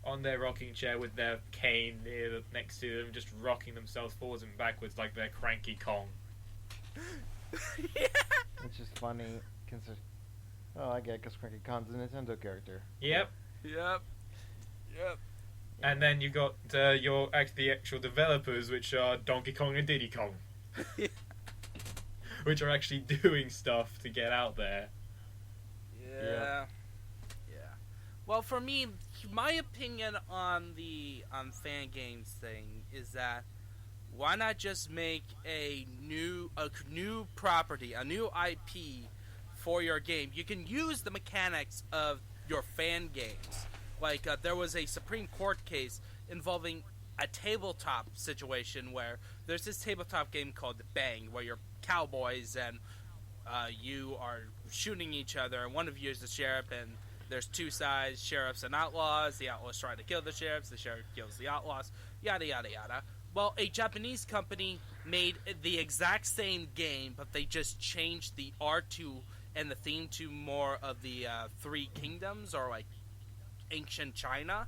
D: on their rocking chair with their cane next to them, just rocking themselves forwards and backwards like they're Cranky Kong.
C: Yeah.
B: It's just funny. I get it, because Cranky Kong's a Nintendo character.
D: Yep.
C: Yep.
D: And then you got the actual developers, which are Donkey Kong and Diddy Kong, which are actually doing stuff to get out there.
C: Yeah. Well, for me, my opinion on the fan games thing is that why not just make a new property, a new IP for your game? You can use the mechanics of your fan games. Like, there was a Supreme Court case involving a tabletop situation where there's this tabletop game called Bang, where you're cowboys and you are shooting each other, and one of you is the sheriff, and there's two sides, sheriffs and outlaws. The outlaws try to kill the sheriffs, the sheriff kills the outlaws, yada yada yada. Well, a Japanese company made the exact same game, but they just changed the art to and the theme to more of the Three Kingdoms, or like ancient China.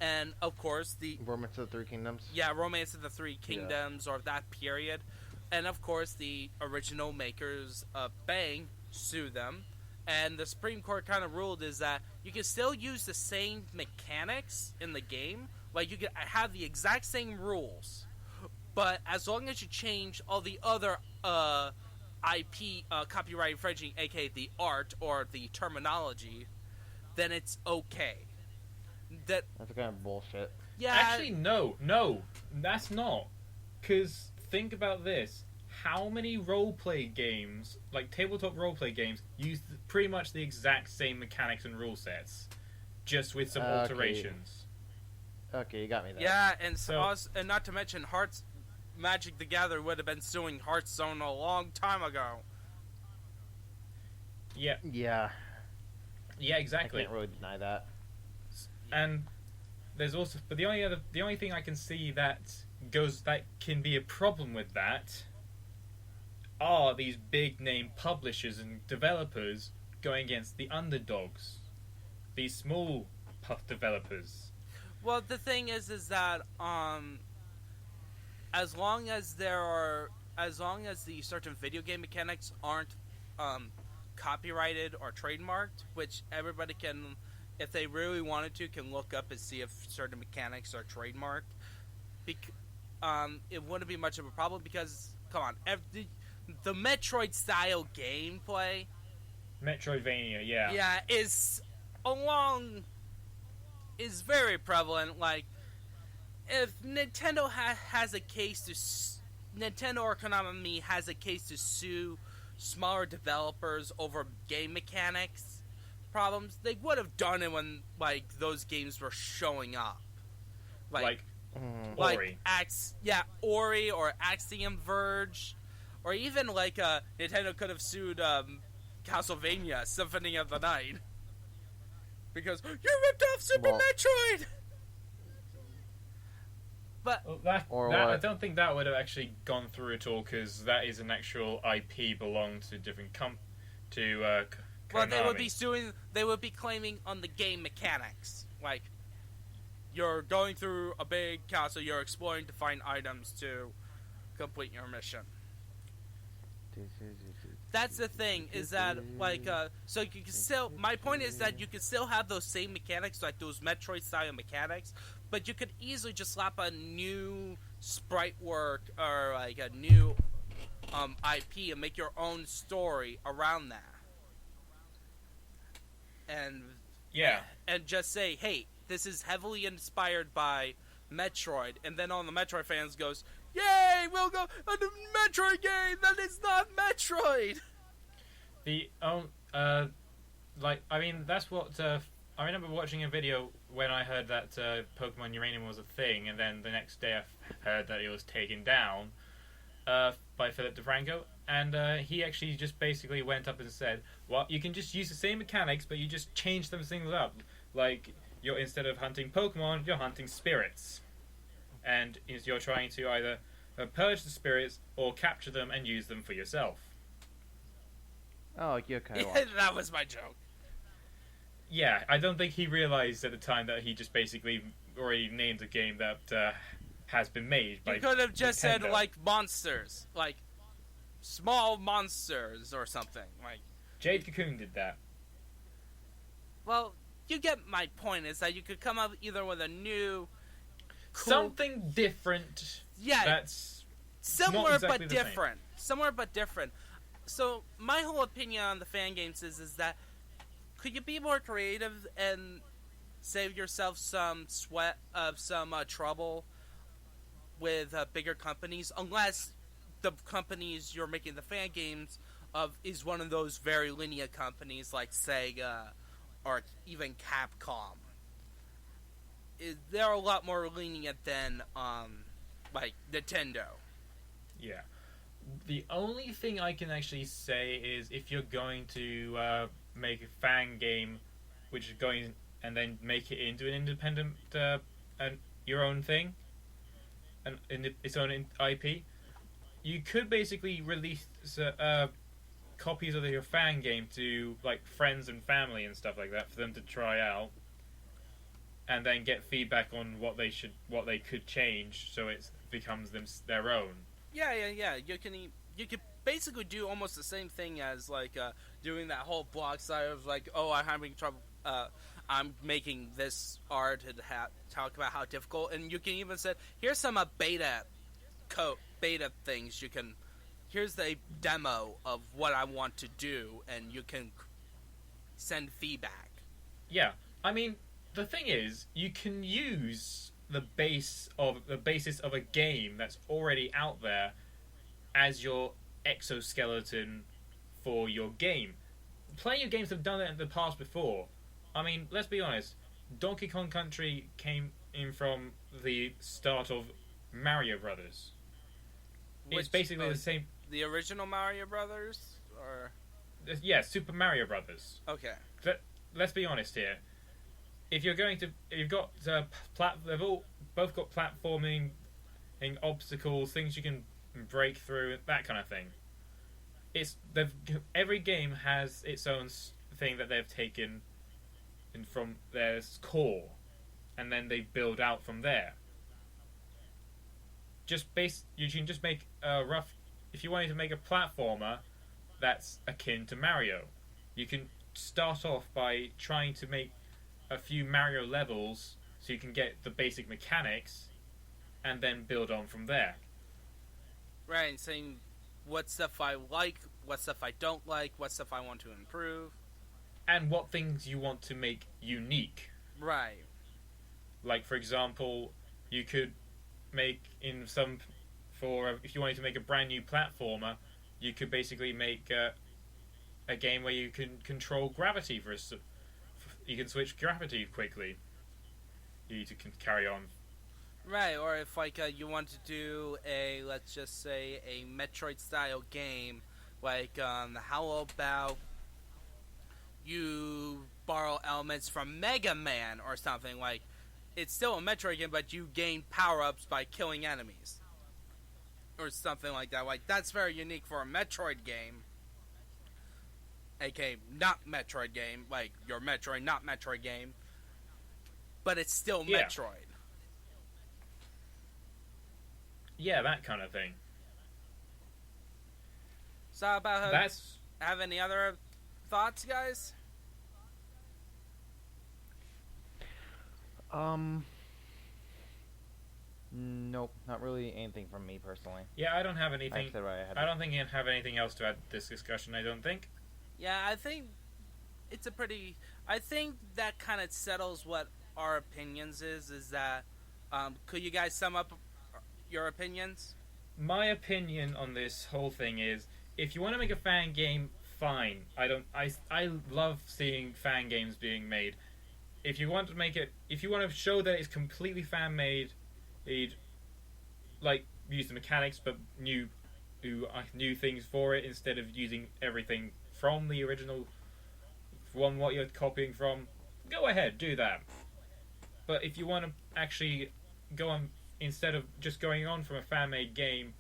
C: And of course the
B: Romance of the Three Kingdoms.
C: Yeah, Romance of the Three Kingdoms, or that period. And of course the original makers of Bang sued them, and the Supreme Court kind of ruled is that you can still use the same mechanics in the game. Like, you can have the exact same rules, but as long as you change all the other IP copyright infringing, aka the art or the terminology, then it's okay. That's
B: kind of bullshit.
C: Yeah.
D: Actually, no, that's not. Because think about this: how many roleplay games, like tabletop roleplay games, use pretty much the exact same mechanics and rule sets, just with some alterations?
B: Okay, you got me there.
C: Yeah, and not to mention, Magic the Gathering would have been suing Hearthstone a long time ago.
D: Yeah.
B: Yeah.
D: Yeah, exactly.
B: I can't really deny that.
D: And there's also, but the only thing I can see that can be a problem with that are these big name publishers and developers going against the underdogs, these small developers.
C: Well, the thing is that as long as the certain video game mechanics aren't copyrighted or trademarked, which everybody can, if they really wanted to, can look up and see if certain mechanics are trademarked. It wouldn't be much of a problem because, come on, the Metroid style gameplay,
D: Metroidvania,
C: yeah, is very prevalent. Like, if Nintendo has a case to Nintendo or Konami has a case to sue smaller developers over game mechanics problems, they would have done it when those games were showing up,
D: like
C: Ori, Ori or Axiom Verge, or even Nintendo could have sued Castlevania Symphony of the Night because you ripped off Super Metroid. But
D: I don't think that would have actually gone through at all, because that is an actual IP belonged to different Konami.
C: Well, they would be claiming on the game mechanics. Like, you're going through a big castle, you're exploring to find items to complete your mission. That's the thing, is that, so you can still, my point is that you can still have those same mechanics, like those Metroid-style mechanics, but you could easily just slap a new sprite work or like a new IP and make your own story around that. And and just say, hey, this is heavily inspired by Metroid, and then all the Metroid fans goes, yay, we'll go a Metroid game that is not Metroid.
D: That's what I remember watching a video when I heard that Pokemon Uranium was a thing, and then the next day I heard that it was taken down by Philip DeFranco, and he actually just basically went up and said, well, you can just use the same mechanics, but you just change them things up. Like, you're instead of hunting Pokemon, you're hunting spirits. And you're trying to either purge the spirits or capture them and use them for yourself.
B: Oh, okay.
C: That was my joke.
D: Yeah, I don't think he realized at the time that he just basically already named a game that has been made by.
C: You could have just
D: Nintendo.
C: said like monsters, like small monsters or something. Like
D: Jade Cocoon did that.
C: Well, you get my point. Is that you could come up either with a new, cool,
D: something different.
C: Yeah,
D: that's
C: similar
D: not exactly
C: but
D: the same.
C: different. Similar but different. So my whole opinion on the fan games is that could you be more creative and save yourself some sweat of some trouble with bigger companies, unless the companies you're making the fan games of is one of those very linear companies like Sega or even Capcom. They're a lot more lenient than like Nintendo.
D: Yeah. The only thing I can actually say is if you're going to make a fan game, which is going and then make it into an independent, your own thing, and its own IP, you could basically release copies of your fan game to like friends and family and stuff like that for them to try out, and then get feedback on what they could change so it becomes their own.
C: Yeah. You could basically do almost the same thing as like doing that whole blog side of like, oh, I'm having trouble. I'm making this art and talk about how difficult, and you can even say, here's some beta things you can. Here's the demo of what I want to do, and you can send feedback.
D: Yeah, I mean, the thing is, you can use the basis of a game that's already out there as your exoskeleton for your game. Plenty of games have done it in the past before. I mean, let's be honest. Donkey Kong Country came in from the start of Mario Brothers. It's basically the same.
C: The original Mario Brothers, or
D: yeah, Super Mario Brothers.
C: Okay.
D: Let's be honest here. If you've got they've both got platforming, and obstacles, things you can break through, that kind of thing. Every game has its own thing that they've taken from their core, and then they build out from there. You can just make a rough. If you wanted to make a platformer that's akin to Mario, you can start off by trying to make a few Mario levels so you can get the basic mechanics, and then build on from there.
C: Right, and saying what stuff I like, what stuff I don't like, what stuff I want to improve.
D: And what things you want to make unique.
C: Right.
D: Like, for example, you could make if you wanted to make a brand new platformer, you could basically make a game where you can control gravity you can switch gravity quickly. You can carry on.
C: Right, or if like you want to do let's just say a Metroid style game, like how about you borrow elements from Mega Man or something, like it's still a Metroid game but you gain power-ups by killing enemies. Or something like that. Like that's very unique for a Metroid game. aka not Metroid game, like your Metroid not Metroid game. But it's still Metroid.
D: Yeah, that kind of thing.
C: So how about have any other thoughts, guys?
B: Nope, not really anything from me personally.
D: Yeah, I don't have anything.
B: I said what I had.
D: I don't think I have anything else to add to this discussion. I don't think.
C: Yeah, I think it's a pretty. I think that kind of settles what our opinions is. Is that could you guys sum up your opinions?
D: My opinion on this whole thing is, if you want to make a fan game, fine. I love seeing fan games being made. If you want to make it, if you want to show that it's completely fan made, like use the mechanics but new things for it instead of using everything from the original, from what you're copying from. Go ahead, do that. But if you want to actually go on, instead of just going on from a fan-made game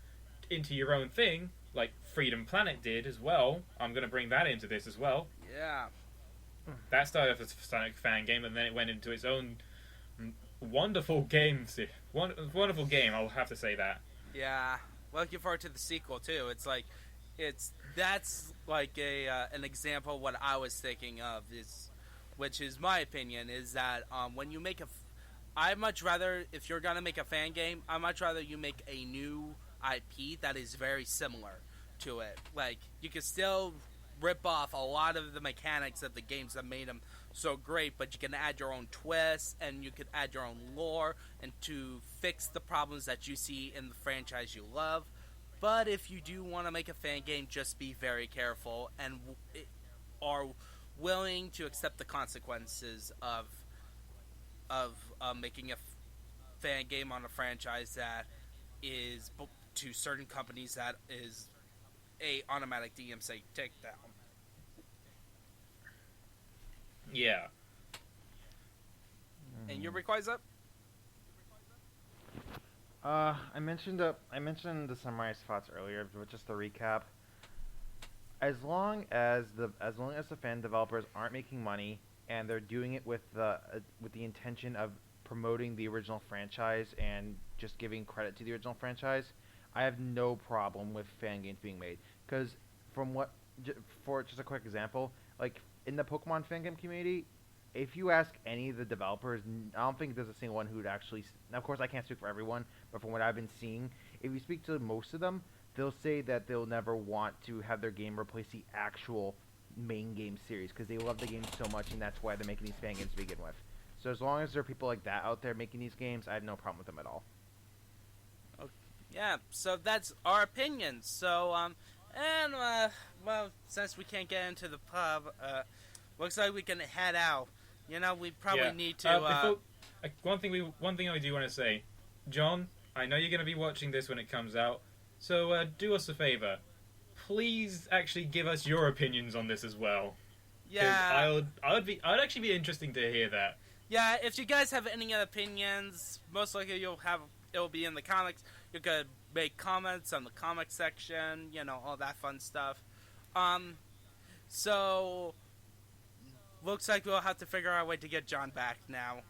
D: into your own thing, like Freedom Planet did as well, I'm going to bring that into this as well.
C: Yeah.
D: That started off as a Sonic fan game, and then it went into its own wonderful game. Wonderful game, I'll have to say that.
C: Yeah. Looking forward to the sequel too. That's like an example of what I was thinking of, which is my opinion, is that when you make I much rather, if you're gonna make a fan game, I much rather you make a new IP that is very similar to it. Like, you can still rip off a lot of the mechanics of the games that made them so great, but you can add your own twists, and you can add your own lore, and to fix the problems that you see in the franchise you love. But if you do want to make a fan game, just be very careful and are willing to accept the consequences of making a fan game on a franchise that is, to certain companies, that is a automatic DMCA takedown.
D: Yeah.
C: And your requires up?
B: I mentioned the summarized thoughts earlier, but just to recap. As long as the fan developers aren't making money and they're doing it with the intention of promoting the original franchise and just giving credit to the original franchise, I have no problem with fan games being made. Because for just a quick example, like in the Pokemon fan game community, if you ask any of the developers, I don't think there's a single one who'd actually. Of course, I can't speak for everyone, but from what I've been seeing, if you speak to most of them, they'll say that they'll never want to have their game replace the actual main game series because they love the game so much, and that's why they're making these fan games to begin with. So as long as there are people like that out there making these games, I have no problem with them at all.
C: Okay. Yeah, so that's our opinion. So, well, since we can't get into the pub, looks like we can head out. You know, we probably need to.
D: One thing I do want to say, John, I know you're going to be watching this when it comes out, so do us a favor. Please actually give us your opinions on this as well.
C: Yeah.
D: I'd actually be interesting to hear that.
C: Yeah, if you guys have any opinions, most likely it'll be in the comics. You could make comments on the comic section, you know, all that fun stuff. So looks like we'll have to figure out a way to get John back now.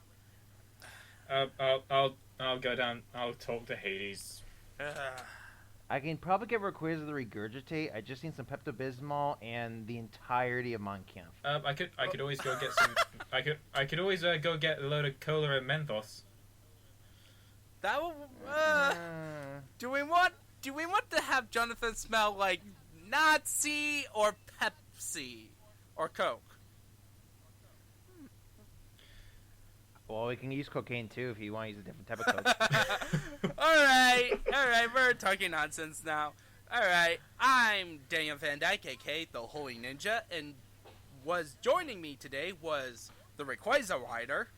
D: I'll go down. I'll talk to Hades.
B: I can probably get Rayquaza to regurgitate. I just need some Pepto-Bismol and the entirety of Mon Camp.
D: I could always go get some. I could always go get a load of cola and Mentos.
C: That will. Do we want to have Jonathan smell like Nazi or Pepsi or Coke?
B: Well, we can use cocaine too if you want to use a different type of coke.
C: All right, we're talking nonsense now. All right, I'm Daniel Van Dyke, aka the Holy Ninja, and joining me today was the Rayquaza Rider.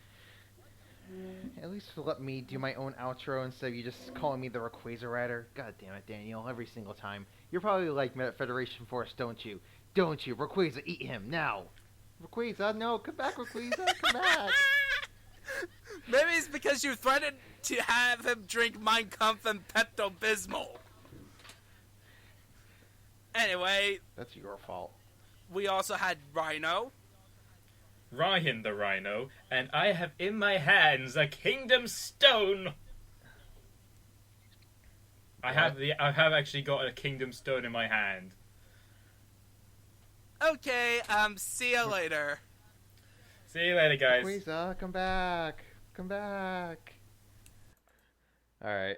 B: At least let me do my own outro instead of you just calling me the Rayquaza Rider. God damn it, Daniel, every single time. You're probably like Federation Force, don't you? Don't you? Rayquaza, eat him, now! Rayquaza, no, come back, Rayquaza, come back!
C: Maybe it's because you threatened to have him drink Mein Kampf and Pepto-Bismol. Anyway.
B: That's your fault.
C: We also had Rhino.
D: Ryan the Rhino, and I have in my hands a Kingdom Stone. I have actually got a Kingdom Stone in my hand.
C: Okay, see you later.
D: See you later, guys.
B: Rayquaza, come back. Come back. All right.